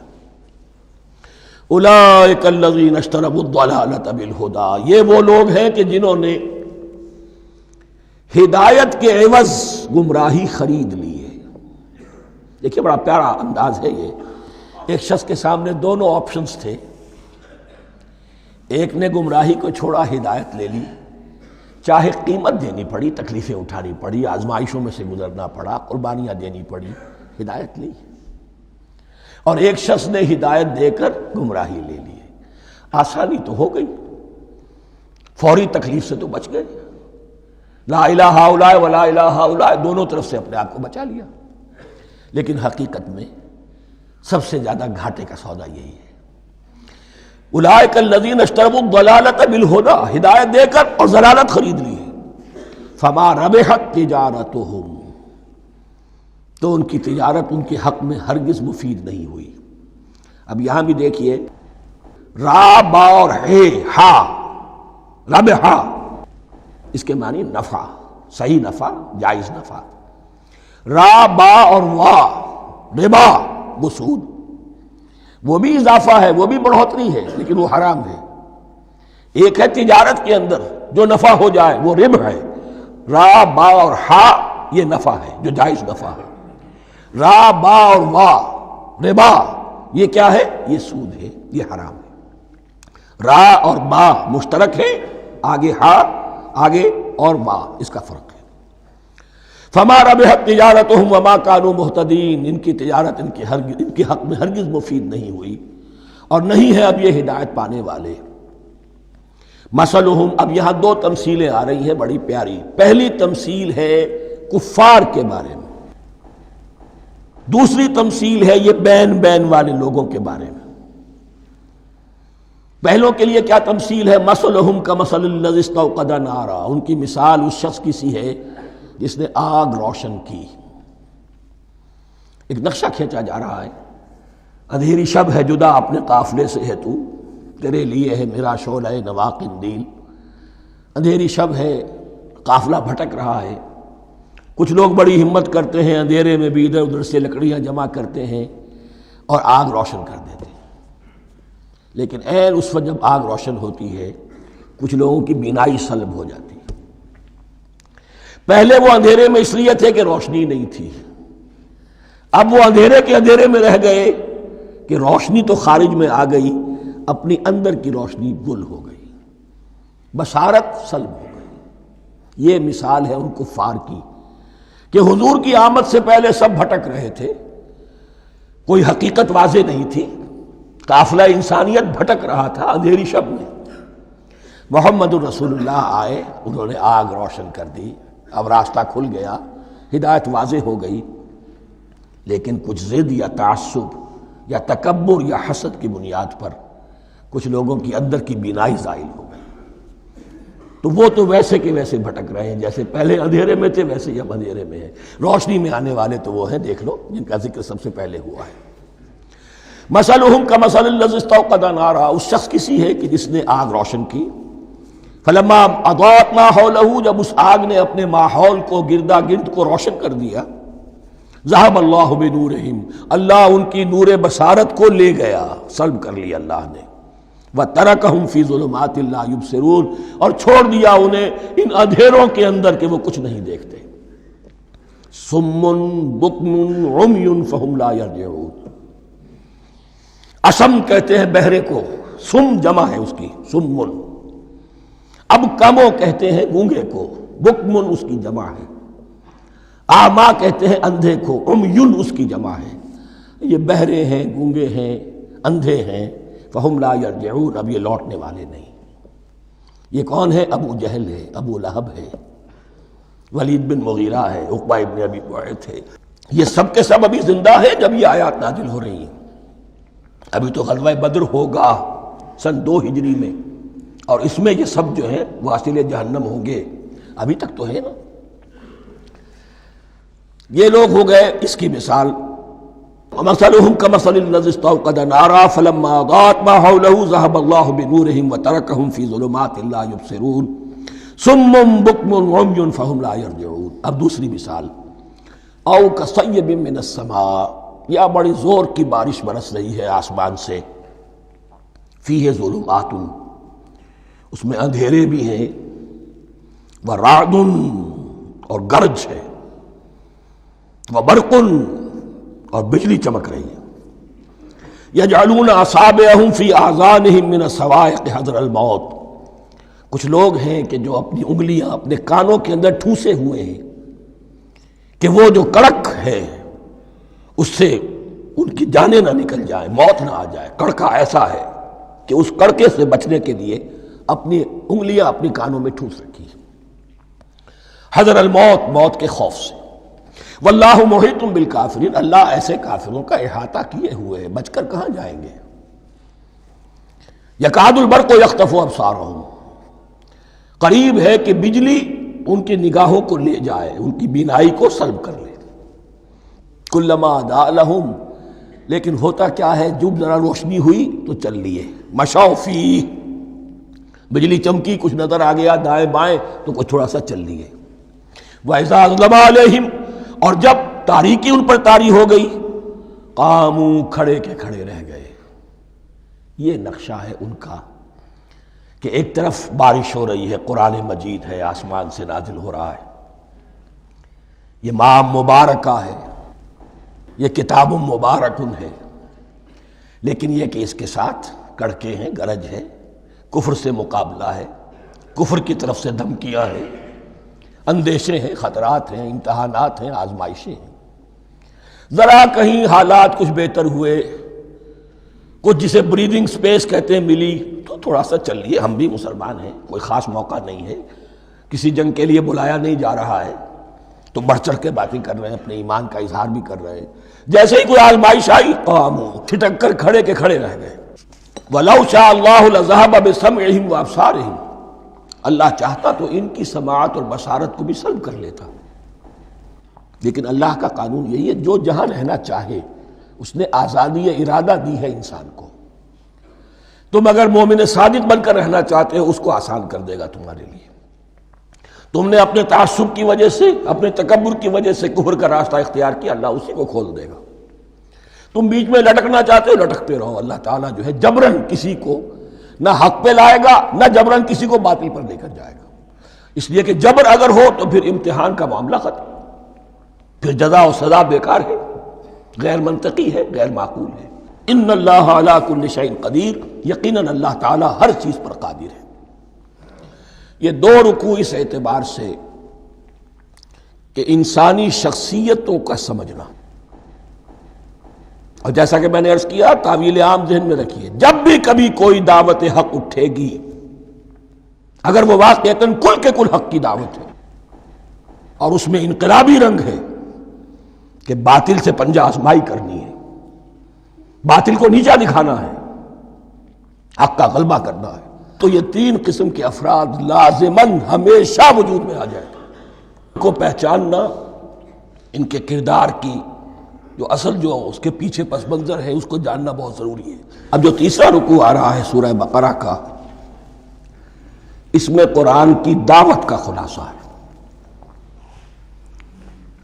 اولئک الذین اشتروا الضلالۃ بالہدی، یہ وہ لوگ ہیں کہ جنہوں نے ہدایت کے عوض گمراہی خرید لی ہے۔ دیکھیے بڑا پیارا انداز ہے یہ، ایک شخص کے سامنے دونوں آپشنز تھے، ایک نے گمراہی کو چھوڑا، ہدایت لے لی، چاہے قیمت دینی پڑی، تکلیفیں اٹھانی پڑی، آزمائشوں میں سے گزرنا پڑا، قربانیاں دینی پڑی، ہدایت لی۔ اور ایک شخص نے ہدایت دے کر گمراہی لے لی، آسانی تو ہو گئی، فوری تکلیف سے تو بچ گئے، لا الہ ہؤلاء ولا الہ ہؤلاء، دونوں طرف سے اپنے آپ کو بچا لیا۔ لیکن حقیقت میں سب سے زیادہ گھاٹے کا سودا یہی ہے، اولئک الذین اشتروا الضلالۃ بالہدی، ہدایت دے کر اور ضلالت خرید لی، فما ربحت تجارتہم، تو ان کی تجارت ان کے حق میں ہرگز مفید نہیں ہوئی۔ اب یہاں بھی دیکھیے، را با اور ہے ہا، ربحا، اس کے معنی نفع، صحیح نفع، جائز نفع۔ را با اور وا، ربا، وہ سود، وہ بھی اضافہ ہے، وہ بھی بڑھوتری ہے، لیکن وہ حرام ہے۔ ایک ہے تجارت کے اندر جو نفع ہو جائے وہ ربح ہے، را با اور ہا یہ نفع ہے جو جائز نفع ہے۔ را با اور وا، ربا، یہ کیا ہے؟ یہ سود ہے، یہ حرام ہے۔ را اور با مشترک ہے، آگے ہا، آگے اور با، اس کا فرق ہے۔ فما ربحت تجارتہم وما کانوا مہتدین، ان کی تجارت ان کے حق میں ہرگز مفید نہیں ہوئی اور نہیں ہے اب یہ ہدایت پانے والے۔ مثلہم، اب یہاں دو تمثیلیں آ رہی ہیں بڑی پیاری۔ پہلی تمثیل ہے کفار کے بارے میں، دوسری تمثیل ہے یہ بین والے لوگوں کے بارے میں۔ پہلوں کے لیے کیا تمثیل ہے؟ مثلہم کمثل الذی استوقد نارا، ان کی مثال اس شخص کی سی ہے جس نے آگ روشن کی۔ ایک نقشہ کھینچا جا رہا ہے، اندھیری شب ہے جدا اپنے قافلے سے ہے تو، تیرے لیے ہے میرا شعلہ نوا قندیل۔ اندھیری شب ہے، قافلہ بھٹک رہا ہے، کچھ لوگ بڑی ہمت کرتے ہیں، اندھیرے میں بھی ادھر ادھر سے لکڑیاں جمع کرتے ہیں اور آگ روشن کر دیتے ہیں۔ لیکن عین اس وقت جب آگ روشن ہوتی ہے کچھ لوگوں کی بینائی سلب ہو جاتی ہے۔ پہلے وہ اندھیرے میں اس لیے تھے کہ روشنی نہیں تھی، اب وہ اندھیرے کے اندھیرے میں رہ گئے کہ روشنی تو خارج میں آ گئی، اپنی اندر کی روشنی گل ہو گئی، بصارت سلب ہو گئی۔ یہ مثال ہے ان کفار کی کہ حضور کی آمد سے پہلے سب بھٹک رہے تھے، کوئی حقیقت واضح نہیں تھی، قافلہ انسانیت بھٹک رہا تھا اندھیری شب میں۔ محمد الرسول اللہ آئے، انہوں نے آگ روشن کر دی، اب راستہ کھل گیا، ہدایت واضح ہو گئی۔ لیکن کچھ ضد یا تعصب یا تکبر یا حسد کی بنیاد پر کچھ لوگوں کی اندر کی بینائی زائل ہو گئی، تو وہ تو ویسے کے ویسے بھٹک رہے ہیں، جیسے پہلے اندھیرے میں تھے ویسے ہی اب اندھیرے میں ہیں۔ روشنی میں آنے والے تو وہ ہیں، دیکھ لو جن کا ذکر سب سے پہلے ہوا ہے۔ مثلہم کمثل الذی استوقد نارا، اس شخص کی سی ہے کہ جس نے آگ روشن کی۔ فلما اضاءت ما حولہ، جب اس آگ نے اپنے ماحول کو، گردا گرد کو روشن کر دیا، ذہب اللہ بنورہم، اللہ ان کی نور بصارت کو لے گیا، سلب کر لیا اللہ نے۔ وترکہم فی ظلمات لا یبصرون، اور چھوڑ دیا انہیں ان اندھیروں کے اندر کہ وہ کچھ نہیں دیکھتے۔ صم بکم عمی فہم لا یرجعون، اسم کہتے ہیں بہرے کو، سم جمع ہے اس کی، سمن۔ اب کمو کہتے ہیں گونگے کو، بکمن اس کی جمع ہے۔ آما کہتے ہیں اندھے کو، عمیون اس کی جمع ہے۔ یہ بہرے ہیں، گونگے ہیں، اندھے ہیں، فہم لا یرجعون، اب یہ لوٹنے والے نہیں۔ یہ کون ہے؟ ابو جہل ہے، ابو لہب ہے، ولید بن مغیرہ ہے، عقبہ ابن ابی معیط ہے، یہ سب کے سب ابھی زندہ ہیں جب یہ آیات نازل ہو رہی ہیں۔ ابھی تو غزوہ بدر ہوگا سن 2 ہجری میں، اور اس میں یہ سب جو ہیں واصل جہنم ہوں گے، ابھی تک تو ہے نا۔ یہ لوگ ہو گئے اس کی مثال۔ وَمَثَلُهُمْ كَمَثَلِ الَّذِي اسْتَوْقَدَ نَارًا فَلَمَّا أَضَاءَتْ مَا حَوْلَهُ ذَهَبَ اللَّهُ بِنُورِهِمْ وَتَرَكَهُمْ فِي ظُلُمَاتٍ لَا يُبْصِرُونَ صُمٌّ بُكْمٌ عُمْيٌ فَهُمْ لَا يَرْجِعُونَ۔ اب دوسری مثال، أَوْ كَصَيِّبٍ مِّنَ السَّمَاءِ، یا بڑی زور کی بارش برس رہی ہے آسمان سے، فِيهِ ظُلُمَاتٌ، اس میں اندھیرے بھی ہیں، وَرَعْدٌ، اور گرج ہے، وَبَرْقٌ، اور بجلی چمک رہی ہے۔ یجعلون اصابعہم فی آذانہم من الصواعق حذر الموت، کچھ لوگ ہیں کہ جو اپنی انگلیاں اپنے کانوں کے اندر ٹھوسے ہوئے ہیں کہ وہ جو کڑک ہے اس سے ان کی جانیں نہ نکل جائیں، موت نہ آ جائے۔ کڑکا ایسا ہے کہ اس کڑکے سے بچنے کے لیے اپنی انگلیاں اپنی کانوں میں ٹھوس رکھی ہیں، حذر الموت، موت کے خوف سے۔ واللہ محیط بالکافرین، اللہ ایسے کافروں کا احاطہ کیے ہوئے ہے، بچ کر کہاں جائیں گے۔ یکاد البرق یخطف ابصارہم، قریب ہے کہ بجلی ان کی نگاہوں کو لے جائے، ان کی بینائی کو سلب کر لے۔ کلما اضاء لہم، لیکن ہوتا کیا ہے، جب ذرا روشنی ہوئی تو چل لیے۔ مشوا فیہ، بجلی چمکی، کچھ نظر آ گیا دائیں بائیں تو کچھ تھوڑا سا چل لیے۔ وَإِذَا أَظْلَمَ عَلَيْهِمْ، اور جب تاریکی ان پر طاری ہو گئی، قاموا، کھڑے کے کھڑے رہ گئے۔ یہ نقشہ ہے ان کا کہ ایک طرف بارش ہو رہی ہے، قرآن مجید ہے، آسمان سے نازل ہو رہا ہے، یہ ماہ مبارکہ ہے، یہ کتاب مبارکن ہے، لیکن یہ کہ اس کے ساتھ کڑکے ہیں، گرج ہے، کفر سے مقابلہ ہے، کفر کی طرف سے دھمکیاں ہیں، اندیشے ہیں، خطرات ہیں، امتحانات ہیں، آزمائشیں ہیں۔ ذرا کہیں حالات کچھ بہتر ہوئے، کچھ جسے بریدنگ سپیس کہتے ہیں ملی، تو تھوڑا سا چل لیے، ہم بھی مسلمان ہیں، کوئی خاص موقع نہیں ہے، کسی جنگ کے لیے بلایا نہیں جا رہا ہے، تو بڑھ چڑھ کے باتیں کر رہے ہیں، اپنے ایمان کا اظہار بھی کر رہے ہیں۔ جیسے ہی کوئی آزمائش آئی، قاموا، ٹھٹک کر کھڑے کے کھڑے رہ گئے۔ وَلَوْ شَاءَ اللَّهُ لَذَهَبَ بِسَمْعِهِمْ وَأَبْصَارِهِمْ، اللہ چاہتا تو ان کی سماعت اور بصارت کو بھی سلب کر لیتا، لیکن اللہ کا قانون یہی ہے، جو جہاں رہنا چاہے اس نے آزادی ارادہ دی ہے انسان کو۔ تم اگر مومن صادق بن کر رہنا چاہتے ہو، اس کو آسان کر دے گا تمہارے لیے۔ تم نے اپنے تعصب کی وجہ سے، اپنے تکبر کی وجہ سے کفر کا راستہ اختیار کیا، اللہ اسی کو کھول دے گا۔ تم بیچ میں لٹکنا چاہتے ہو، لٹکتے رہو، اللہ تعالیٰ جو ہے جبرن کسی کو نہ حق پہ لائے گا، نہ جبرن کسی کو باطل پر لے کر جائے گا۔ اس لیے کہ جبر اگر ہو تو پھر امتحان کا معاملہ ختم، پھر جزا و سزا بیکار ہے، غیر منطقی ہے، غیر معقول ہے۔ ان اللہ علی کل شیء قدیر، یقیناً اللہ تعالیٰ ہر چیز پر قادر ہے۔ یہ دو رکوع اس اعتبار سے کہ انسانی شخصیتوں کا سمجھنا، اور جیسا کہ میں نے عرض کیا، تعویل عام ذہن میں رکھیے، جب بھی کبھی کوئی دعوت حق اٹھے گی، اگر وہ واقعتاً کل کے کل حق کی دعوت ہے اور اس میں انقلابی رنگ ہے کہ باطل سے پنجہ آزمائی کرنی ہے، باطل کو نیچا دکھانا ہے، حق کا غلبہ کرنا ہے، تو یہ تین قسم کے افراد لازماً ہمیشہ وجود میں آ جائیں گے۔ ان کو پہچاننا، ان کے کردار کی جو اصل جو اس کے پیچھے پس منظر ہے، اس کو جاننا بہت ضروری ہے۔ اب جو تیسرا رکوع آ رہا ہے سورہ بقرہ کا، اس میں قرآن کی دعوت کا خلاصہ ہے۔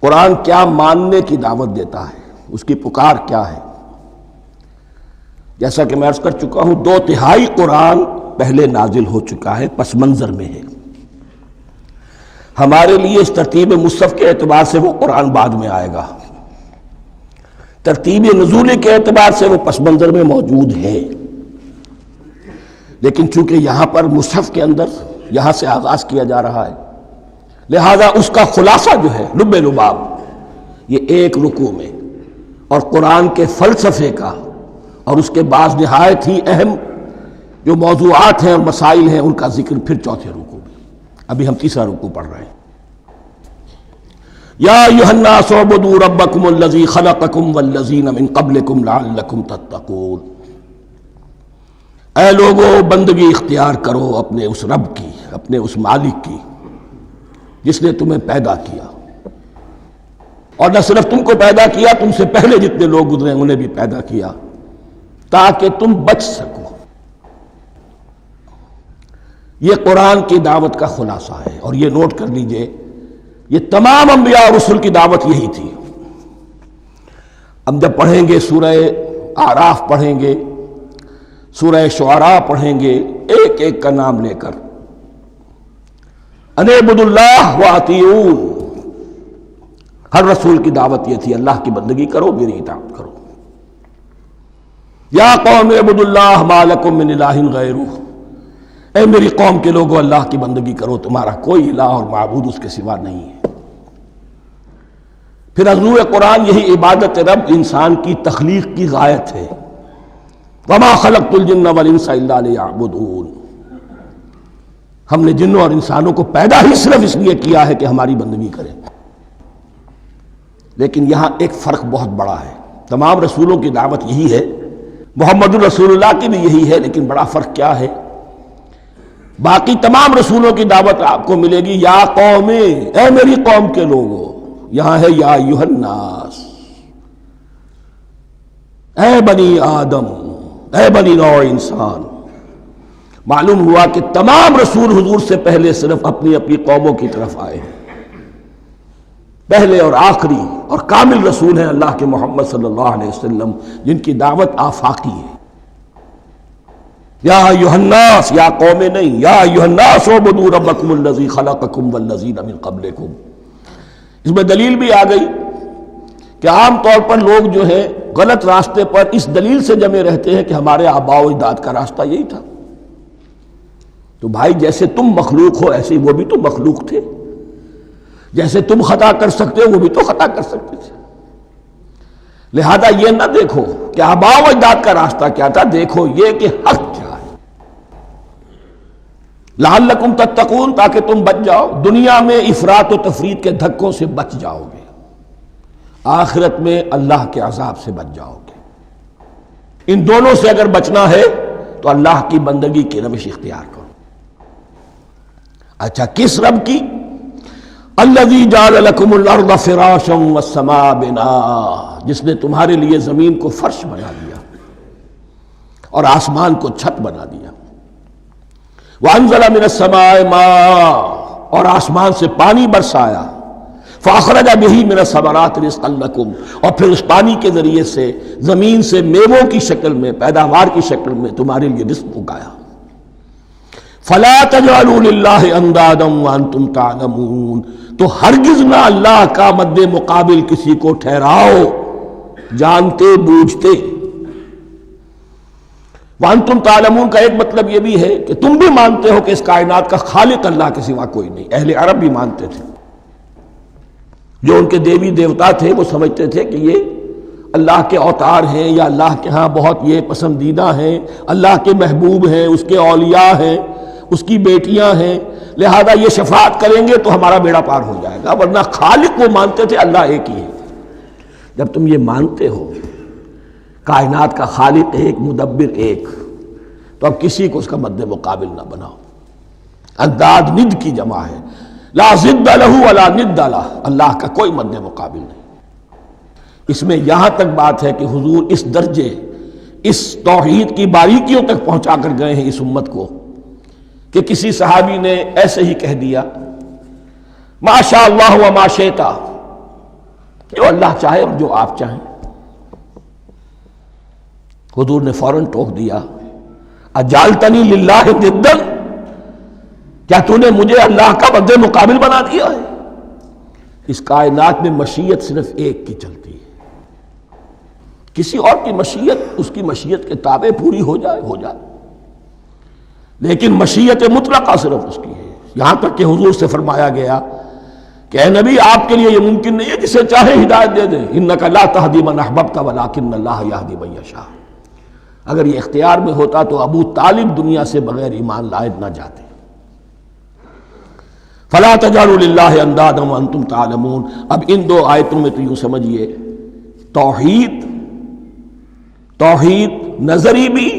قرآن کیا ماننے کی دعوت دیتا ہے، اس کی پکار کیا ہے۔ جیسا کہ میں عرض کر چکا ہوں، 2/3 قرآن پہلے نازل ہو چکا ہے، پس منظر میں ہے۔ ہمارے لیے اس ترتیب مصحف کے اعتبار سے وہ قرآن بعد میں آئے گا، ترتیب نزول کے اعتبار سے وہ پس منظر میں موجود ہے، لیکن چونکہ یہاں پر مصحف کے اندر یہاں سے آغاز کیا جا رہا ہے، لہذا اس کا خلاصہ جو ہے لب لباب یہ ایک رکوع میں، اور قرآن کے فلسفے کا اور اس کے بعض نہایت ہی اہم جو موضوعات ہیں اور مسائل ہیں ان کا ذکر پھر چوتھے رکوع میں۔ ابھی ہم تیسرا رکوع پڑھ رہے ہیں۔ یا ایھا الناس اعبدوا ربکم الذی خلقکم والذین من قبلکم لعلکم تتقون، اے لوگو بندگی اختیار کرو اپنے اس رب کی، اپنے اس مالک کی جس نے تمہیں پیدا کیا، اور نہ صرف تم کو پیدا کیا، تم سے پہلے جتنے لوگ گزرے انہیں بھی پیدا کیا تاکہ تم بچ سکو۔ یہ قرآن کی دعوت کا خلاصہ ہے، اور یہ نوٹ کر لیجئے، یہ تمام انبیاء اور رسل کی دعوت یہی تھی۔ اب جب پڑھیں گے سورہ اعراف پڑھیں گے، سورہ شعراء پڑھیں گے، ایک ایک کا نام لے کر، ان اعبدوا اللہ واطیعون، ہر رسول کی دعوت یہ تھی، اللہ کی بندگی کرو، میری اطاعت کرو۔ یا قوم اعبدوا اللہ ما لکم من الہ غیرہ، اے میری قوم کے لوگوں اللہ کی بندگی کرو، تمہارا کوئی الہ اور معبود اس کے سوا نہیں ہے۔ پھر عضو قرآن یہی عبادت رب انسان کی تخلیق کی غایت ہے، وما خلقت الجن والانس الا لیعبدون، ہم نے جنوں اور انسانوں کو پیدا ہی صرف اس لیے کیا ہے کہ ہماری بندگی کریں۔ لیکن یہاں ایک فرق بہت بڑا ہے، تمام رسولوں کی دعوت یہی ہے، محمد الرسول اللہ کی بھی یہی ہے، لیکن بڑا فرق کیا ہے؟ باقی تمام رسولوں کی دعوت آپ کو ملے گی یا قوم، اے میری قوم کے لوگوں، یہاں ہے یا ایھا الناس، اے بنی آدم، اے بنی نوع انسان۔ معلوم ہوا کہ تمام رسول حضور سے پہلے صرف اپنی اپنی قوموں کی طرف آئے ہیں، پہلے اور آخری اور کامل رسول ہیں اللہ کے محمد صلی اللہ علیہ وسلم، جن کی دعوت آفاقی ہے۔ یا ایھا الناس، یا قوم نہیں، یا ایھا الناس اعبدوا ربکم الذی خلقکم والذین من قبلکم۔ اس میں دلیل بھی آ گئی کہ عام طور پر لوگ جو ہے غلط راستے پر اس دلیل سے جمے رہتے ہیں کہ ہمارے آباء و اجداد کا راستہ یہی تھا۔ تو بھائی جیسے تم مخلوق ہو ایسے وہ بھی تو مخلوق تھے، جیسے تم خطا کر سکتے ہو وہ بھی تو خطا کر سکتے تھے۔ لہذا یہ نہ دیکھو کہ آباء و اجداد کا راستہ کیا تھا، دیکھو یہ کہ حق کیا ہے، لعلکم تتقون، تاکہ تم بچ جاؤ، دنیا میں افراط و تفریط کے دھکوں سے بچ جاؤ گے، آخرت میں اللہ کے عذاب سے بچ جاؤ گے۔ ان دونوں سے اگر بچنا ہے تو اللہ کی بندگی کی روش اختیار کرو۔ اچھا کس رب کی؟ الذی جعل لکم الارض فراشا والسماء بناء، جس نے تمہارے لیے زمین کو فرش بنا دیا اور آسمان کو چھت بنا دیا۔ وانزل من السماء ماء، اور آسمان سے پانی برسایا، فاخرج بہ من الثمرات رزقا لکم، اور پھر اس پانی کے ذریعے سے زمین سے میووں کی شکل میں، پیداوار کی شکل میں تمہارے لیے رزق اگایا۔ فلا تجعلوا للہ اندادا وانتم تعلمون، تو ہرگز نہ اللہ کا مد مقابل کسی کو ٹھہراؤ جانتے بوجھتے۔ وانتم تعلمون کا ایک مطلب یہ بھی ہے کہ تم بھی مانتے ہو کہ اس کائنات کا خالق اللہ کے سوا کوئی نہیں۔ اہل عرب بھی مانتے تھے، جو ان کے دیوی دیوتا تھے وہ سمجھتے تھے کہ یہ اللہ کے اوتار ہیں یا اللہ کے ہاں بہت یہ پسندیدہ ہیں، اللہ کے محبوب ہیں، اس کے اولیاء ہیں، اس کی بیٹیاں ہیں، لہذا یہ شفاعت کریں گے تو ہمارا بیڑا پار ہو جائے گا، ورنہ خالق وہ مانتے تھے اللہ ایک ہی ہے۔ جب تم یہ مانتے ہو کائنات کا خالق ایک، مدبر ایک، تو اب کسی کو اس کا مد مقابل نہ بناؤ۔ انداد ند کی جمع ہے، لا ضد لہ ولا ند لہ، اللہ کا کوئی مد مقابل نہیں۔ اس میں یہاں تک بات ہے کہ حضور اس درجے، اس توحید کی باریکیوں تک پہنچا کر گئے ہیں اس امت کو کہ کسی صحابی نے ایسے ہی کہہ دیا ما شاء اللہ و ما شئت، جو اللہ چاہے اور جو آپ چاہیں۔ حضور نے فوراً ٹوک دیا اجعلتنی للہ ندا، کیا تو نے مجھے اللہ کا مد مقابل بنا دیا ہے؟ اس کائنات میں مشیت صرف ایک کی چلتی ہے، کسی اور کی مشیت اس کی مشیت کے تابع پوری ہو جائے ہو جائے، لیکن مشیت مطلقہ صرف اس کی ہے۔ یہاں تک کہ حضور سے فرمایا گیا کہ اے نبی آپ کے لیے یہ ممکن نہیں ہے جسے چاہے ہدایت دے دیں، انک لا تہدی من احببت ولکن اللہ یہدی من یشاء۔ اگر یہ اختیار میں ہوتا تو ابو طالب دنیا سے بغیر ایمان لائے نہ جاتے۔ فلا تجعلوا للہ اندادا وانتم تعلمون۔ اب ان دو آیتوں میں تو یوں سمجھیے توحید نظری بھی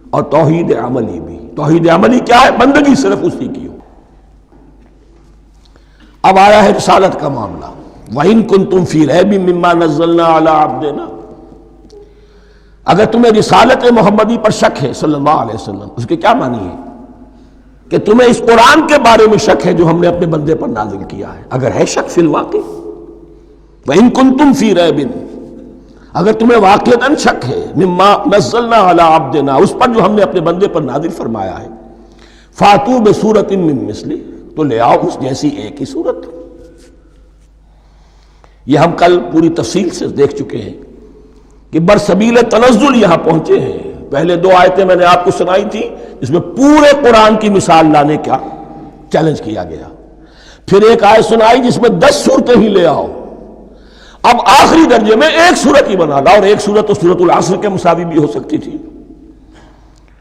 اور توحید عملی بھی۔ توحید عملی کیا ہے؟ بندگی صرف اسی کی ہو۔ اب آیا ہے رسالت کا معاملہ، وَإِن كُنتُمْ فِي رَيْبٍ مِّمَّا نَزَّلْنَا عَلَىٰ عَبْدِنَا، اگر تمہیں رسالت محمدی پر شک ہے صلی اللہ علیہ وسلم، اس کے کیا معنی ہے؟ کہ تمہیں اس قرآن کے بارے میں شک ہے جو ہم نے اپنے بندے پر نازل کیا ہے۔ اگر ہے شک فی الواقع، وَإِن كُنتُمْ فِي رَيْبٍ، اگر تمہیں واقعتاً شک ہے مما نزلنا علی عبدنا، اس پر جو ہم نے اپنے بندے پر نازل فرمایا ہے، فاتوا بسورۃ من مثلہ، تو لے آؤ اس جیسی ایک ہی صورت۔ یہ ہم کل پوری تفصیل سے دیکھ چکے ہیں کہ برسبیل تنزل یہاں پہنچے ہیں، پہلے 2 آیتیں میں نے آپ کو سنائی تھی اس میں پورے قرآن کی مثال لانے کا چیلنج کیا گیا. پھر ایک آیت سنائی جس میں 10 صورتیں ہی لے آؤ. اب آخری درجے میں ایک صورت ہی بنا لا, اور ایک صورت تو سورۃ العصر کے مساوی بھی ہو سکتی تھی,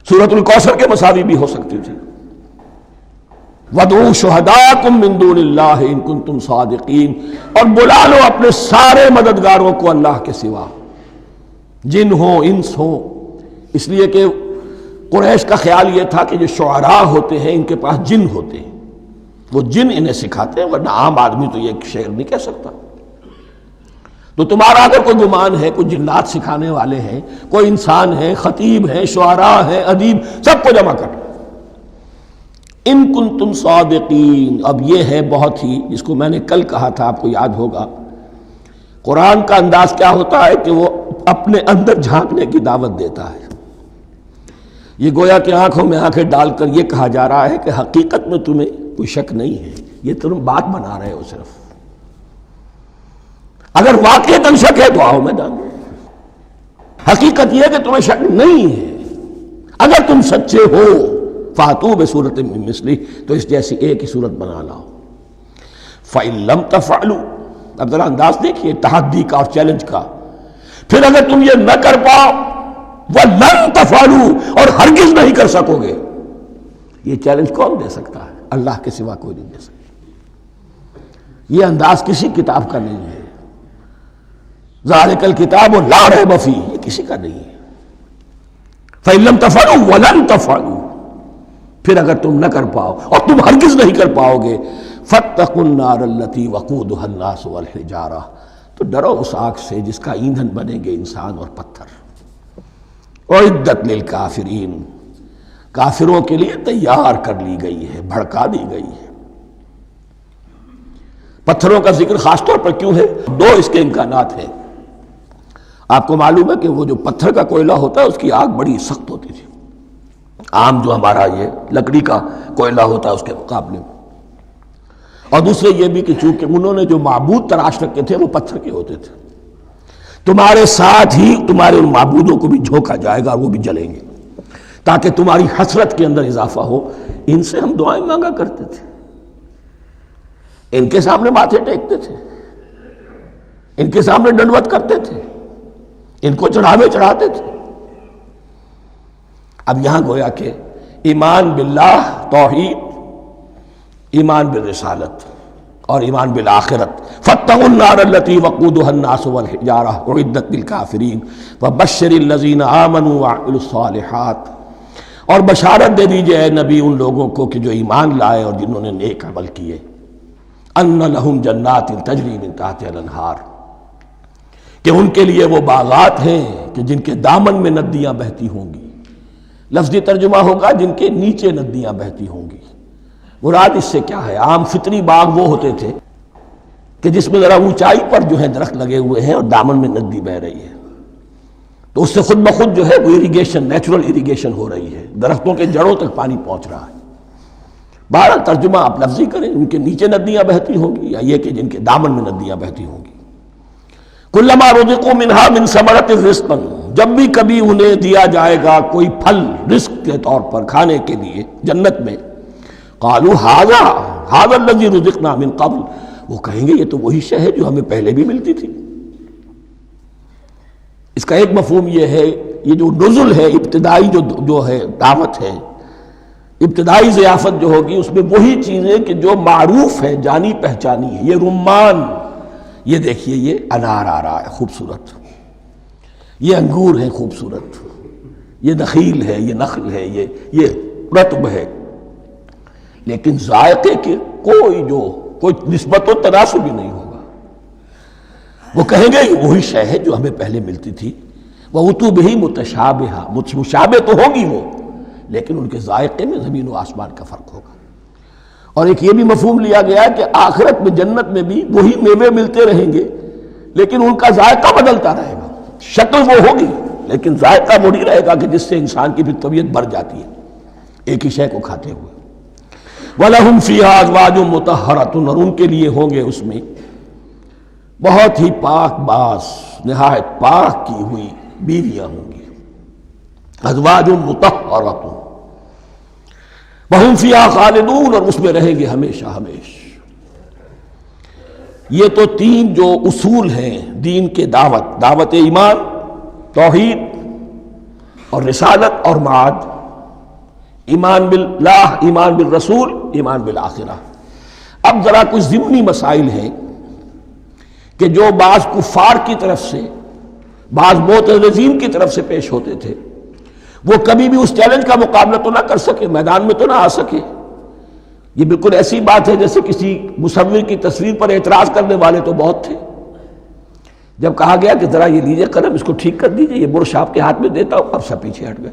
سورۃ الکوثر کے مساوی بھی ہو سکتی تھی. وَادْعُوا شُهَدَاءَكُم مِّن دُونِ اللَّهِ إِن كُنتُمْ صَادِقِينَ, اور بلا لو اپنے سارے مددگاروں کو اللہ کے سوا, جن ہوں انس ہوں. اس لیے کہ قریش کا خیال یہ تھا کہ جو شعراء ہوتے ہیں ان کے پاس جن ہوتے ہیں, وہ جن انہیں سکھاتے ہیں, ورنہ عام آدمی تو یہ شعر نہیں کہہ سکتا. تو تمہارا اگر کوئی گمان ہے کوئی جنات سکھانے والے ہیں, کوئی انسان ہے, خطیب ہیں, شعراء ہیں, ادیب, سب کو جمع کر. ان کنتم صادقین, اب یہ ہے بہت ہی, جس کو میں نے کل کہا تھا آپ کو یاد ہوگا, قرآن کا انداز کیا ہوتا ہے کہ وہ اپنے اندر جھانکنے کی دعوت دیتا ہے. یہ گویا کہ آنکھوں میں آنکھیں ڈال کر یہ کہا جا رہا ہے کہ حقیقت میں تمہیں کوئی شک نہیں ہے, یہ تم بات بنا رہے ہو صرف. اگر واقعتاً شک ہے تو آؤ میدان. حقیقت یہ ہے کہ تمہیں شک نہیں ہے. اگر تم سچے ہو فاتوا بسورۃ من مثلہ, تو اس جیسی ایک ہی صورت بنا لاؤ. فإن لم تفعلوا, اب ذرا انداز دیکھیے تحدی کا اور چیلنج کا. پھر اگر تم یہ نہ کر پاؤ, وَلَن تَفْعَلُوا, اور ہرگز نہیں کر سکو گے. یہ چیلنج کون دے سکتا ہے؟ اللہ کے سوا کوئی نہیں دے سکتا. یہ انداز کسی کتاب کا نہیں ہے. ذَلِكَ الْكِتَابُ لَا رَيْبَ فِيهِ, یہ کسی کا نہیں ہے. فَإِن لَمْ تَفْعَلُوا وَلَن تَفْعَلُوا, پھر اگر تم نہ کر پاؤ اور تم ہرگز نہیں کر پاؤ گے, فَاتَّقُوا النَّارَ الَّتِي وَقُودُهَا النَّاسُ وَالْحِجَارَةُ, تو ڈرو اس آگ سے جس کا ایندھن بنیں گے انسان اور پتھر. اعدت للکافرین, کافروں کے لیے تیار کر لی گئی ہے, بھڑکا دی گئی ہے. پتھروں کا ذکر خاص طور پر کیوں ہے؟ 2 اس کے امکانات ہیں. آپ کو معلوم ہے کہ وہ جو پتھر کا کوئلہ ہوتا ہے اس کی آگ بڑی سخت ہوتی تھی, عام جو ہمارا یہ لکڑی کا کوئلہ ہوتا ہے اس کے مقابلے میں. اور دوسرے یہ بھی کہ چونکہ انہوں نے جو معبود تراش رکھے تھے وہ پتھر کے ہوتے تھے, تمہارے ساتھ ہی تمہارے ان معبودوں کو بھی جھونکا جائے گا اور وہ بھی جلیں گے, تاکہ تمہاری حسرت کے اندر اضافہ ہو. ان سے ہم دعائیں مانگا کرتے تھے, ان کے سامنے ماتھے ٹیکتے تھے, ان کے سامنے ڈنڈوت کرتے تھے, ان کو چڑھاوے چڑھاتے تھے. اب یہاں گویا کہ ایمان باللہ توحید, ایمان بالرسالت اور ایمان بالآخرت. فاتقوا النار التي وقودها الناس والحجارة اعدت للكافرين وبشر الذين آمنوا وعملوا الصالحات, اور بشارت دے دیجئے اے نبی ان لوگوں کو کہ جو ایمان لائے اور جنہوں نے نیک عمل کیے, ان لهم جنات تجری من تحتها الانہار, کہ ان کے لیے وہ باغات ہیں کہ جن کے دامن میں ندیاں بہتی ہوں گی. لفظی ترجمہ ہوگا جن کے نیچے ندیاں بہتی ہوں گی. مراد اس سے کیا ہے؟ عام فطری باغ وہ ہوتے تھے کہ جس میں ذرا اونچائی پر جو ہے درخت لگے ہوئے ہیں اور دامن میں ندی بہ رہی ہے, تو اس سے خود بخود جو ہے وہ اریگیشن, نیچرل اریگیشن ہو رہی ہے, درختوں کے جڑوں تک پانی پہنچ رہا ہے. بہرحال ترجمہ آپ لفظی کریں, ان کے نیچے ندیاں بہتی ہوں گی, یا یہ کہ جن کے دامن میں ندیاں بہتی ہوں گی. کلما رزقوا منها من ثمرۃ رزقا, جب بھی کبھی انہیں دیا جائے گا کوئی پھل رزق کے طور پر کھانے کے لیے جنت میں, قالوا هذا الذي رزقنا من قبل, وہ کہیں گے یہ تو وہی شے ہے جو ہمیں پہلے بھی ملتی تھی. اس کا ایک مفہوم یہ ہے, یہ جو نزل ہے ابتدائی جو ہے دعوت ہے, ابتدائی ضیافت جو ہوگی اس میں وہی چیزیں کہ جو معروف ہے, جانی پہچانی ہے. یہ رمان, یہ دیکھیے یہ انار آ رہا ہے خوبصورت, یہ انگور ہے خوبصورت, یہ نخیل ہے, یہ نخل ہے, یہ رطب ہے, لیکن ذائقے کے کوئی نسبت و تناسب بھی نہیں ہوگا. وہ کہیں گے یہ وہی شے ہے جو ہمیں پہلے ملتی تھی. وَأُتُوا بِهِ مُتَشَابِهًا, مشابہ تو ہوگی وہ, لیکن ان کے ذائقے میں زمین و آسمان کا فرق ہوگا. اور ایک یہ بھی مفہوم لیا گیا کہ آخرت میں جنت میں بھی وہی میوے ملتے رہیں گے, لیکن ان کا ذائقہ بدلتا رہے گا. شکل وہ ہوگی لیکن ذائقہ وہی رہے گا کہ جس سے انسان کی بھی طبیعت بھر جاتی ہے ایک ہی شے کو کھاتے ہوئے. وَلَهُمْ فِيهَا أَزْوَاجٌ مُطَهَّرَةٌ, اور ان کے لیے ہوں گے اس میں بہت ہی پاک باز, نہایت پاک کی ہوئی بیویاں ہوں گی. ازواج مطہرۃ وہم فیہا خالدون، اور اس میں رہیں گے ہمیشہ ہمیشہ۔ یہ تو تین جو اصول ہیں دین کے دعوت ایمان، توحید اور رسالت اور معاد، ایمان باللہ، ایمان بالرسول، ایمان بالآخرہ۔ اب ذرا کچھ ضمنی مسائل ہیں کہ جو بعض کفار کی طرف سے، بعض معتزلین کی طرف سے پیش ہوتے تھے، وہ کبھی بھی اس چیلنج کا مقابلہ تو نہ کر سکے، میدان میں تو نہ آ سکے۔ یہ بالکل ایسی بات ہے جیسے کسی مصور کی تصویر پر اعتراض کرنے والے تو بہت تھے۔ جب کہا گیا کہ ذرا یہ لیجئے قلم، اس کو ٹھیک کر دیجئے، یہ برش آپ کے ہاتھ میں دیتا ہوں، اب سب پیچھے ہٹ گئے۔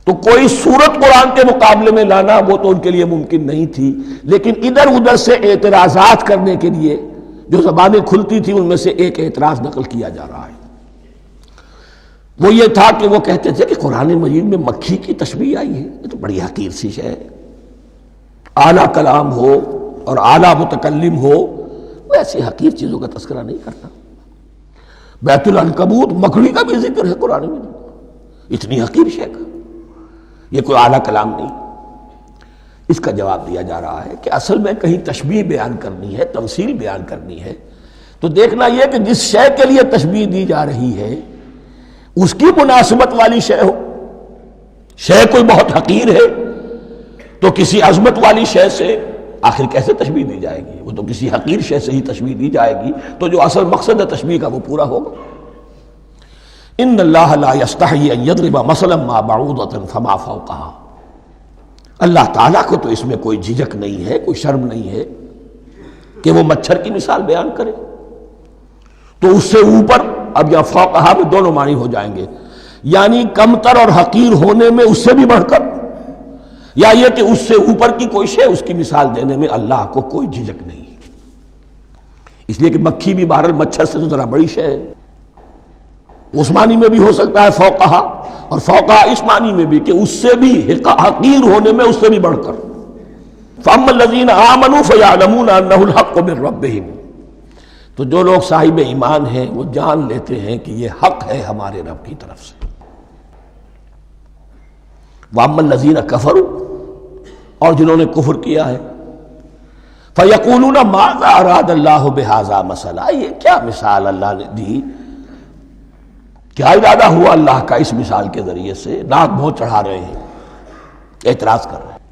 تو کوئی صورت قرآن کے مقابلے میں لانا وہ تو ان کے لیے ممکن نہیں تھی، لیکن ادھر ادھر سے اعتراضات کرنے کے لیے جو زبانیں کھلتی تھی ان میں سے ایک اعتراض نقل کیا جا رہا ہے۔ وہ یہ تھا کہ وہ کہتے تھے کہ قرآن مجید میں مکھی کی تشبیہ آئی ہے، یہ تو بڑی حقیر سی شے ہے، اعلیٰ کلام ہو اور اعلیٰ متکلم ہو، وہ ایسی حقیر چیزوں کا تذکرہ نہیں کرتا۔ بیت العنکبوت، مکڑی کا بھی ذکر ہے قرآن میں، اتنی حقیر شے کا، یہ کوئی اعلیٰ کلام نہیں۔ اس کا جواب دیا جا رہا ہے کہ اصل میں کہیں تشبیہ بیان کرنی ہے، تمثیل بیان کرنی ہے، تو دیکھنا یہ کہ جس شے کے لیے تشبیہ دی جا رہی ہے اس کی مناسبت والی شے ہو۔ شے کوئی بہت حقیر ہے تو کسی عظمت والی شے سے آخر کیسے تشبیہ دی جائے گی؟ وہ تو کسی حقیر شے سے ہی تشبیہ دی جائے گی، تو جو اصل مقصد ہے تشبیہ کا وہ پورا ہوگا۔ ان اللہ لا یستحیی ان یضرب مثلا ما بعوضۃ فما فوقہا، اللہ تعالیٰ کو تو اس میں کوئی جھجک نہیں ہے، کوئی شرم نہیں ہے کہ وہ مچھر کی مثال بیان کرے، تو اس سے اوپر، اب یا فوقہا میں دونوں معنی ہو جائیں گے، یعنی کمتر اور حقیر ہونے میں اس سے بھی بڑھ کر، یا یہ کہ اس سے اوپر کی کوئی شے، اس کی مثال دینے میں اللہ کو کوئی جھجک نہیں، اس لیے کہ مکھی بھی بہرحال مچھر سے تو ذرا بڑی شے ہے۔ اس معنی میں بھی ہو سکتا ہے فوقہا، اور فوقہا اس معنی میں بھی کہ اس سے بھی حقیر ہونے میں اس سے بھی بڑھ کر۔ فَأَمَّا الَّذِينَ آمَنُوا فَيَعْلَمُونَ أَنَّهُ الْحَقُّ مِن رَّبِّهِمْ، تو جو لوگ صاحب ایمان ہیں وہ جان لیتے ہیں کہ یہ حق ہے ہمارے رب کی طرف سے۔ وَأَمَّا الَّذِينَ كَفَرُوا، اور جنہوں نے کفر کیا ہے، فَيَقُولُونَ مَاذَا أَرَادَ اللَّهُ بِهَذَا مَثَلًا، یہ کیا مثال اللہ نے دی، کیا ارادہ ہوا اللہ کا اس مثال کے ذریعے سے، ناک منہ چڑھا رہے ہیں، اعتراض کر رہے ہیں۔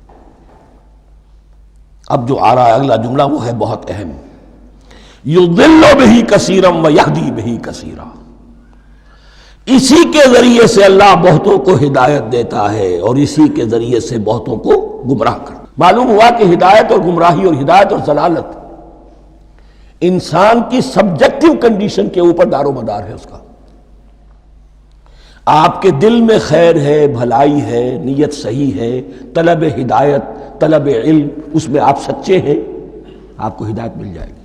اب جو آ رہا ہے اگلا جملہ وہ ہے بہت اہم، یضل بہ کثیرا ویہدی بہ کثیرا، اسی کے ذریعے سے اللہ بہتوں کو ہدایت دیتا ہے اور اسی کے ذریعے سے بہتوں کو گمراہ کرتا۔ معلوم ہوا کہ ہدایت اور گمراہی اور ہدایت اور ضلالت انسان کی سبجیکٹو کنڈیشن کے اوپر دار و مدار ہے اس کا۔ آپ کے دل میں خیر ہے، بھلائی ہے، نیت صحیح ہے، طلب ہدایت، طلب علم، اس میں آپ سچے ہیں، آپ کو ہدایت مل جائے گی۔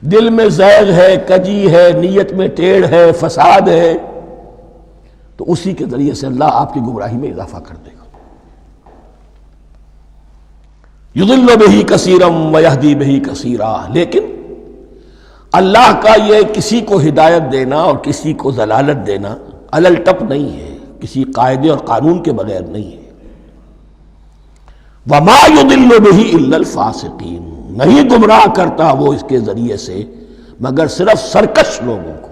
دل میں زیغ ہے، کجی ہے، نیت میں ٹیڑھ ہے، فساد ہے، تو اسی کے ذریعے سے اللہ آپ کی گمراہی میں اضافہ کر دے گا۔ یضل بہ کثیرا ویہدی بہ کثیرا، لیکن اللہ کا یہ کسی کو ہدایت دینا اور کسی کو ضلالت دینا علل ٹپ نہیں ہے، کسی قاعدے اور قانون کے بغیر نہیں ہے۔ وما یضل بہ الا الفاسقین، نہیں گمراہ کرتا وہ اس کے ذریعے سے مگر صرف سرکش لوگوں کو،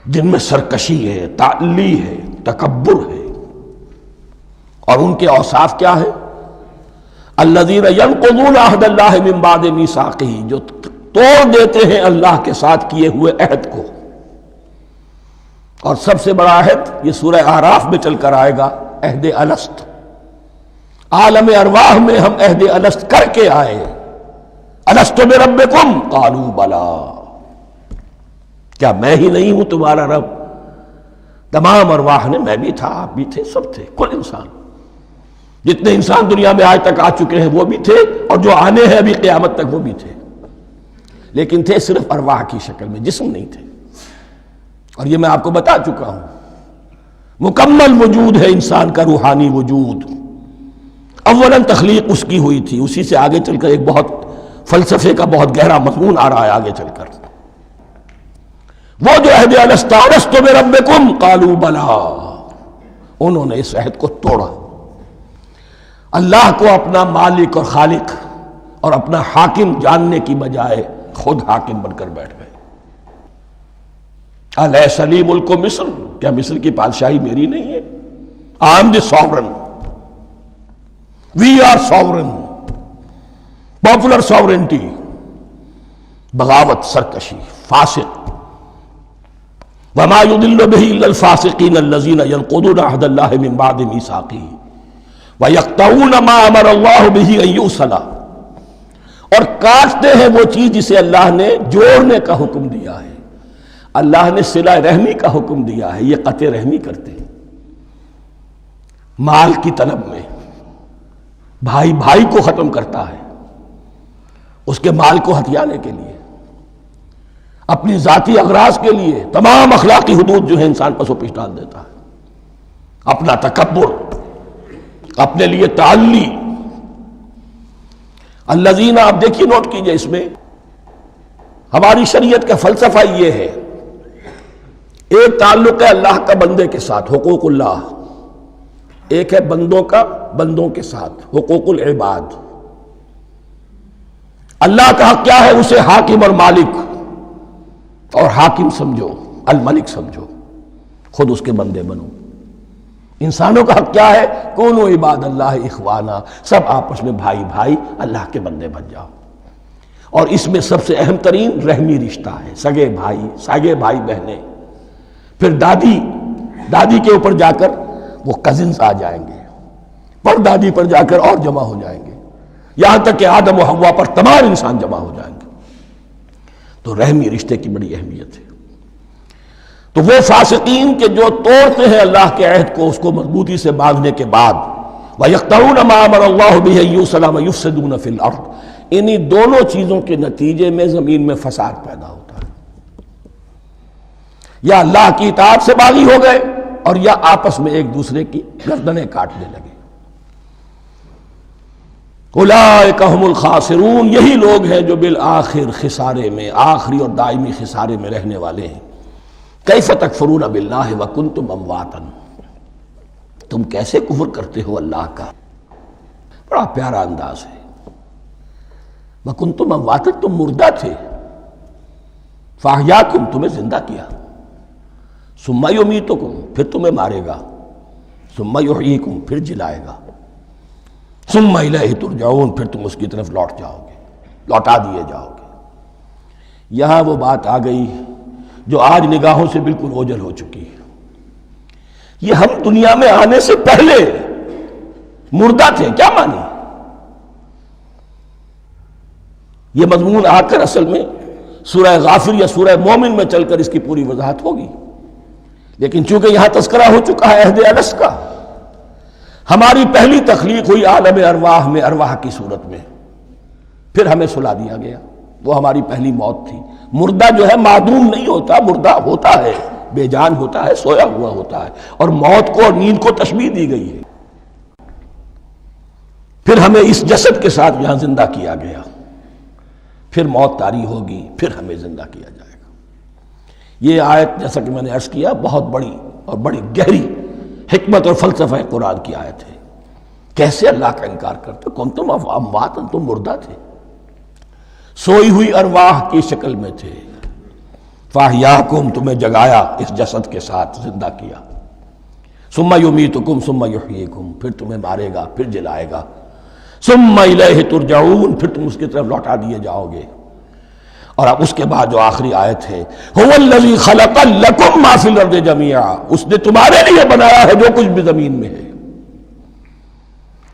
جن میں سرکشی ہے، تعلی ہے، تکبر ہے، اور ان کے اوصاف کیا ہے؟ الذین ینقضون عہد اللہ من بعد میثاقہ، جو توڑ دیتے ہیں اللہ کے ساتھ کیے ہوئے عہد کو، اور سب سے بڑا عہد یہ سورہ اعراف میں چل کر آئے گا، عہد الست۔ عالم ارواح میں ہم عہد الست کر کے آئے، الست بربکم قالوا بلا، کیا میں ہی نہیں ہوں تمہارا رب؟ تمام ارواح نے، میں بھی تھا، آپ بھی تھے، سب تھے، کل انسان، جتنے انسان دنیا میں آج تک آ چکے ہیں وہ بھی تھے، اور جو آنے ہیں ابھی قیامت تک وہ بھی تھے، لیکن تھے صرف ارواح کی شکل میں، جسم نہیں تھے۔ اور یہ میں آپ کو بتا چکا ہوں، مکمل وجود ہے انسان کا روحانی وجود۔ اولاً تخلیق اس کی ہوئی تھی، اسی سے آگے چل کر ایک بہت فلسفے کا بہت گہرا مضمون آ رہا ہے آگے چل کر۔ وہ جو عہد الست بربکم قالوا بلا، انہوں نے اس عہد کو توڑا، اللہ کو اپنا مالک اور خالق اور اپنا حاکم جاننے کی بجائے خود حاکم بن کر بیٹھ گئے۔ الیس لی ملک مصر، کیا مصر کی بادشاہی میری نہیں ہے؟ I am the sovereign. We are sovereign. Popular sovereignty. بغاوت، سرکشی، فاسق۔ وما يضل به الا الفاسقين الذين ينقضون عهد الله من بعد ميثاقه ويقطعون ما امر الله به ان يوصل، اور کاٹتے ہیں وہ چیز جسے اللہ نے جوڑنے کا حکم دیا ہے۔ اللہ نے صلہ رحمی کا حکم دیا ہے، یہ قطع رحمی کرتے ہیں مال کی طلب میں۔ بھائی بھائی کو ختم کرتا ہے اس کے مال کو ہتھیانے کے لیے، اپنی ذاتی اغراض کے لیے تمام اخلاقی حدود جو ہے انسان پس و پیش ڈال دیتا ہے، اپنا تکبر، اپنے لیے تعلی۔ الذین، آپ دیکھیے نوٹ کیجئے، اس میں ہماری شریعت کا فلسفہ یہ ہے، ایک تعلق ہے اللہ کا بندے کے ساتھ، حقوق اللہ، ایک ہے بندوں کا بندوں کے ساتھ، حقوق العباد۔ اللہ کا حق کیا ہے؟ اسے حاکم اور مالک، اور حاکم سمجھو، الملک سمجھو، خود اس کے بندے بنو۔ انسانوں کا حق کیا ہے؟ کونوا عباد اللہ اخوانا، سب آپس میں بھائی بھائی اللہ کے بندے بن جاؤ۔ اور اس میں سب سے اہم ترین رحمی رشتہ ہے، سگے بھائی بہنیں، پھر دادی کے اوپر جا کر وہ کزنز آ جائیں گے، پر دادی پر جا کر اور جمع ہو جائیں گے، یہاں تک کہ آدم و حوا پر تمام انسان جمع ہو جائیں گے۔ تو رحمی رشتے کی بڑی اہمیت ہے۔ تو وہ فاسقین کے جو توڑتے ہیں اللہ کے عہد کو، اس کو مضبوطی سے باندھنے کے بعد، وَيَقْطَعُونَ مَا أَمَرَ اللَّهُ بِهِ أَن يُوصَلَ وَيُفْسِدُونَ فِي الْأَرْضِ، انہی دونوں چیزوں کے نتیجے میں زمین میں فساد پیدا ہوتا ہے۔ یا اللہ کی اطاعت سے باغی ہو گئے، اور یا آپس میں ایک دوسرے کی گردنیں کاٹنے لگے۔ اولئک ھم الخاسرون، یہی لوگ ہیں جو بالآخر خسارے میں، آخری اور دائمی خسارے میں رہنے والے ہیں۔ کیف تکفرون باللہ وکنتم امواتا، تم کیسے کفر کرتے ہو اللہ کا؟ بڑا پیارا انداز ہے۔ وکنتم امواتا، تم مردہ تھے، فاحیاکم، تمہیں زندہ کیا، ثم یمیتکم، پھر تمہیں مارے گا، ثم یحییکم، پھر جلائے گا، ثم الیہ ترجعون، پھر تم اس کی طرف لوٹ جاؤ گے، لوٹا دیے جاؤ گے۔ یہاں وہ بات آ گئی جو آج نگاہوں سے بالکل اوجھل ہو چکی ہے۔ یہ ہم دنیا میں آنے سے پہلے مردہ تھے، کیا مانی؟ یہ مضمون آ کر اصل میں سورہ غافر یا سورہ مومن میں چل کر اس کی پوری وضاحت ہوگی، لیکن چونکہ یہاں تذکرہ ہو چکا ہے عہد الست کا، ہماری پہلی تخلیق ہوئی عالم ارواح میں، ارواح کی صورت میں، پھر ہمیں سلا دیا گیا، وہ ہماری پہلی موت تھی۔ مردہ جو ہے معدوم نہیں ہوتا، مردہ ہوتا ہے، بے جان ہوتا ہے، سویا ہوا ہوتا ہے، اور موت کو اور نیند کو تشبیہ دی گئی ہے۔ پھر ہمیں اس جسد کے ساتھ یہاں زندہ کیا گیا، پھر موت طاری ہوگی، پھر ہمیں زندہ کیا جائے گا۔ یہ آیت جیسا کہ میں نے عرض کیا بہت بڑی اور بڑی گہری حکمت اور فلسفہ قرآن کی آیت ہے۔ کیسے اللہ کا انکار کرتے؟ کنتم اموات، تم مردہ تھے، سوئی ہوئی ارواح کی شکل میں تھے، فاحیاکم، تمہیں جگایا اس جسد کے ساتھ، زندہ کیا، ثم یمیتکم ثم یحییکم، پھر تمہیں مارے گا، پھر جلائے گا، ثم الیہ ترجعون، پھر تم اس کی طرف لوٹا دیے جاؤ گے۔ اور اب اس کے بعد جو آخری آیت ہے، هو الذی خلق لکم ما فی الارض جمیعا، اس نے تمہارے لیے بنایا ہے جو کچھ بھی زمین میں ہے۔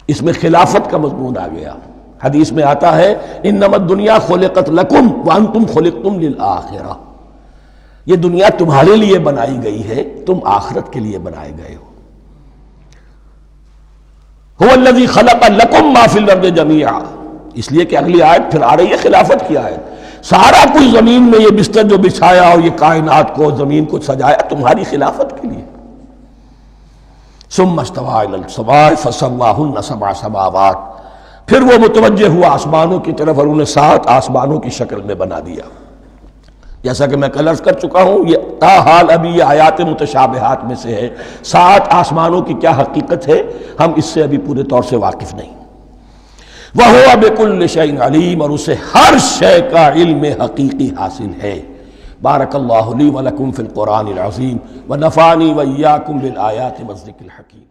اس میں خلافت کا مضمون آ گیا۔ حدیث میں آتا ہے انما الدنیا خلقت لکم وانتم خلقتم للآخرہ، یہ دنیا تمہارے لیے بنائی گئی ہے، تم آخرت کے لیے بنائے گئے ہو۔ هو الذی خلق لکم ما فی الارض جمیعا، اس لیے کہ اگلی آیت پھر آ رہی ہے خلافت کی آیت۔ سارا کچھ زمین میں یہ بستر جو بچھایا اور یہ کائنات کو، زمین کو سجایا تمہاری خلافت کے لیے۔ ثم استوى الى السماء فسواهن سبع سماوات، پھر وہ متوجہ ہوا آسمانوں کی طرف اور انہیں 7 آسمانوں کی شکل میں بنا دیا۔ جیسا کہ میں کل عرض کر چکا ہوں، یہ تاحال ابھی یہ آیات متشابہات میں سے ہے۔ 7 آسمانوں کی کیا حقیقت ہے ہم اس سے ابھی پورے طور سے واقف نہیں۔ وَهُوَ بِكُلِّ شَيْءٍ عَلِيمٌ، اور اسے ہر شے کا علم حقیقی حاصل ہے۔ بارک اللہ لی ولکم فی القرآن العظیم ونفعنی وإیاکم بالآیات والذکر الحکیم۔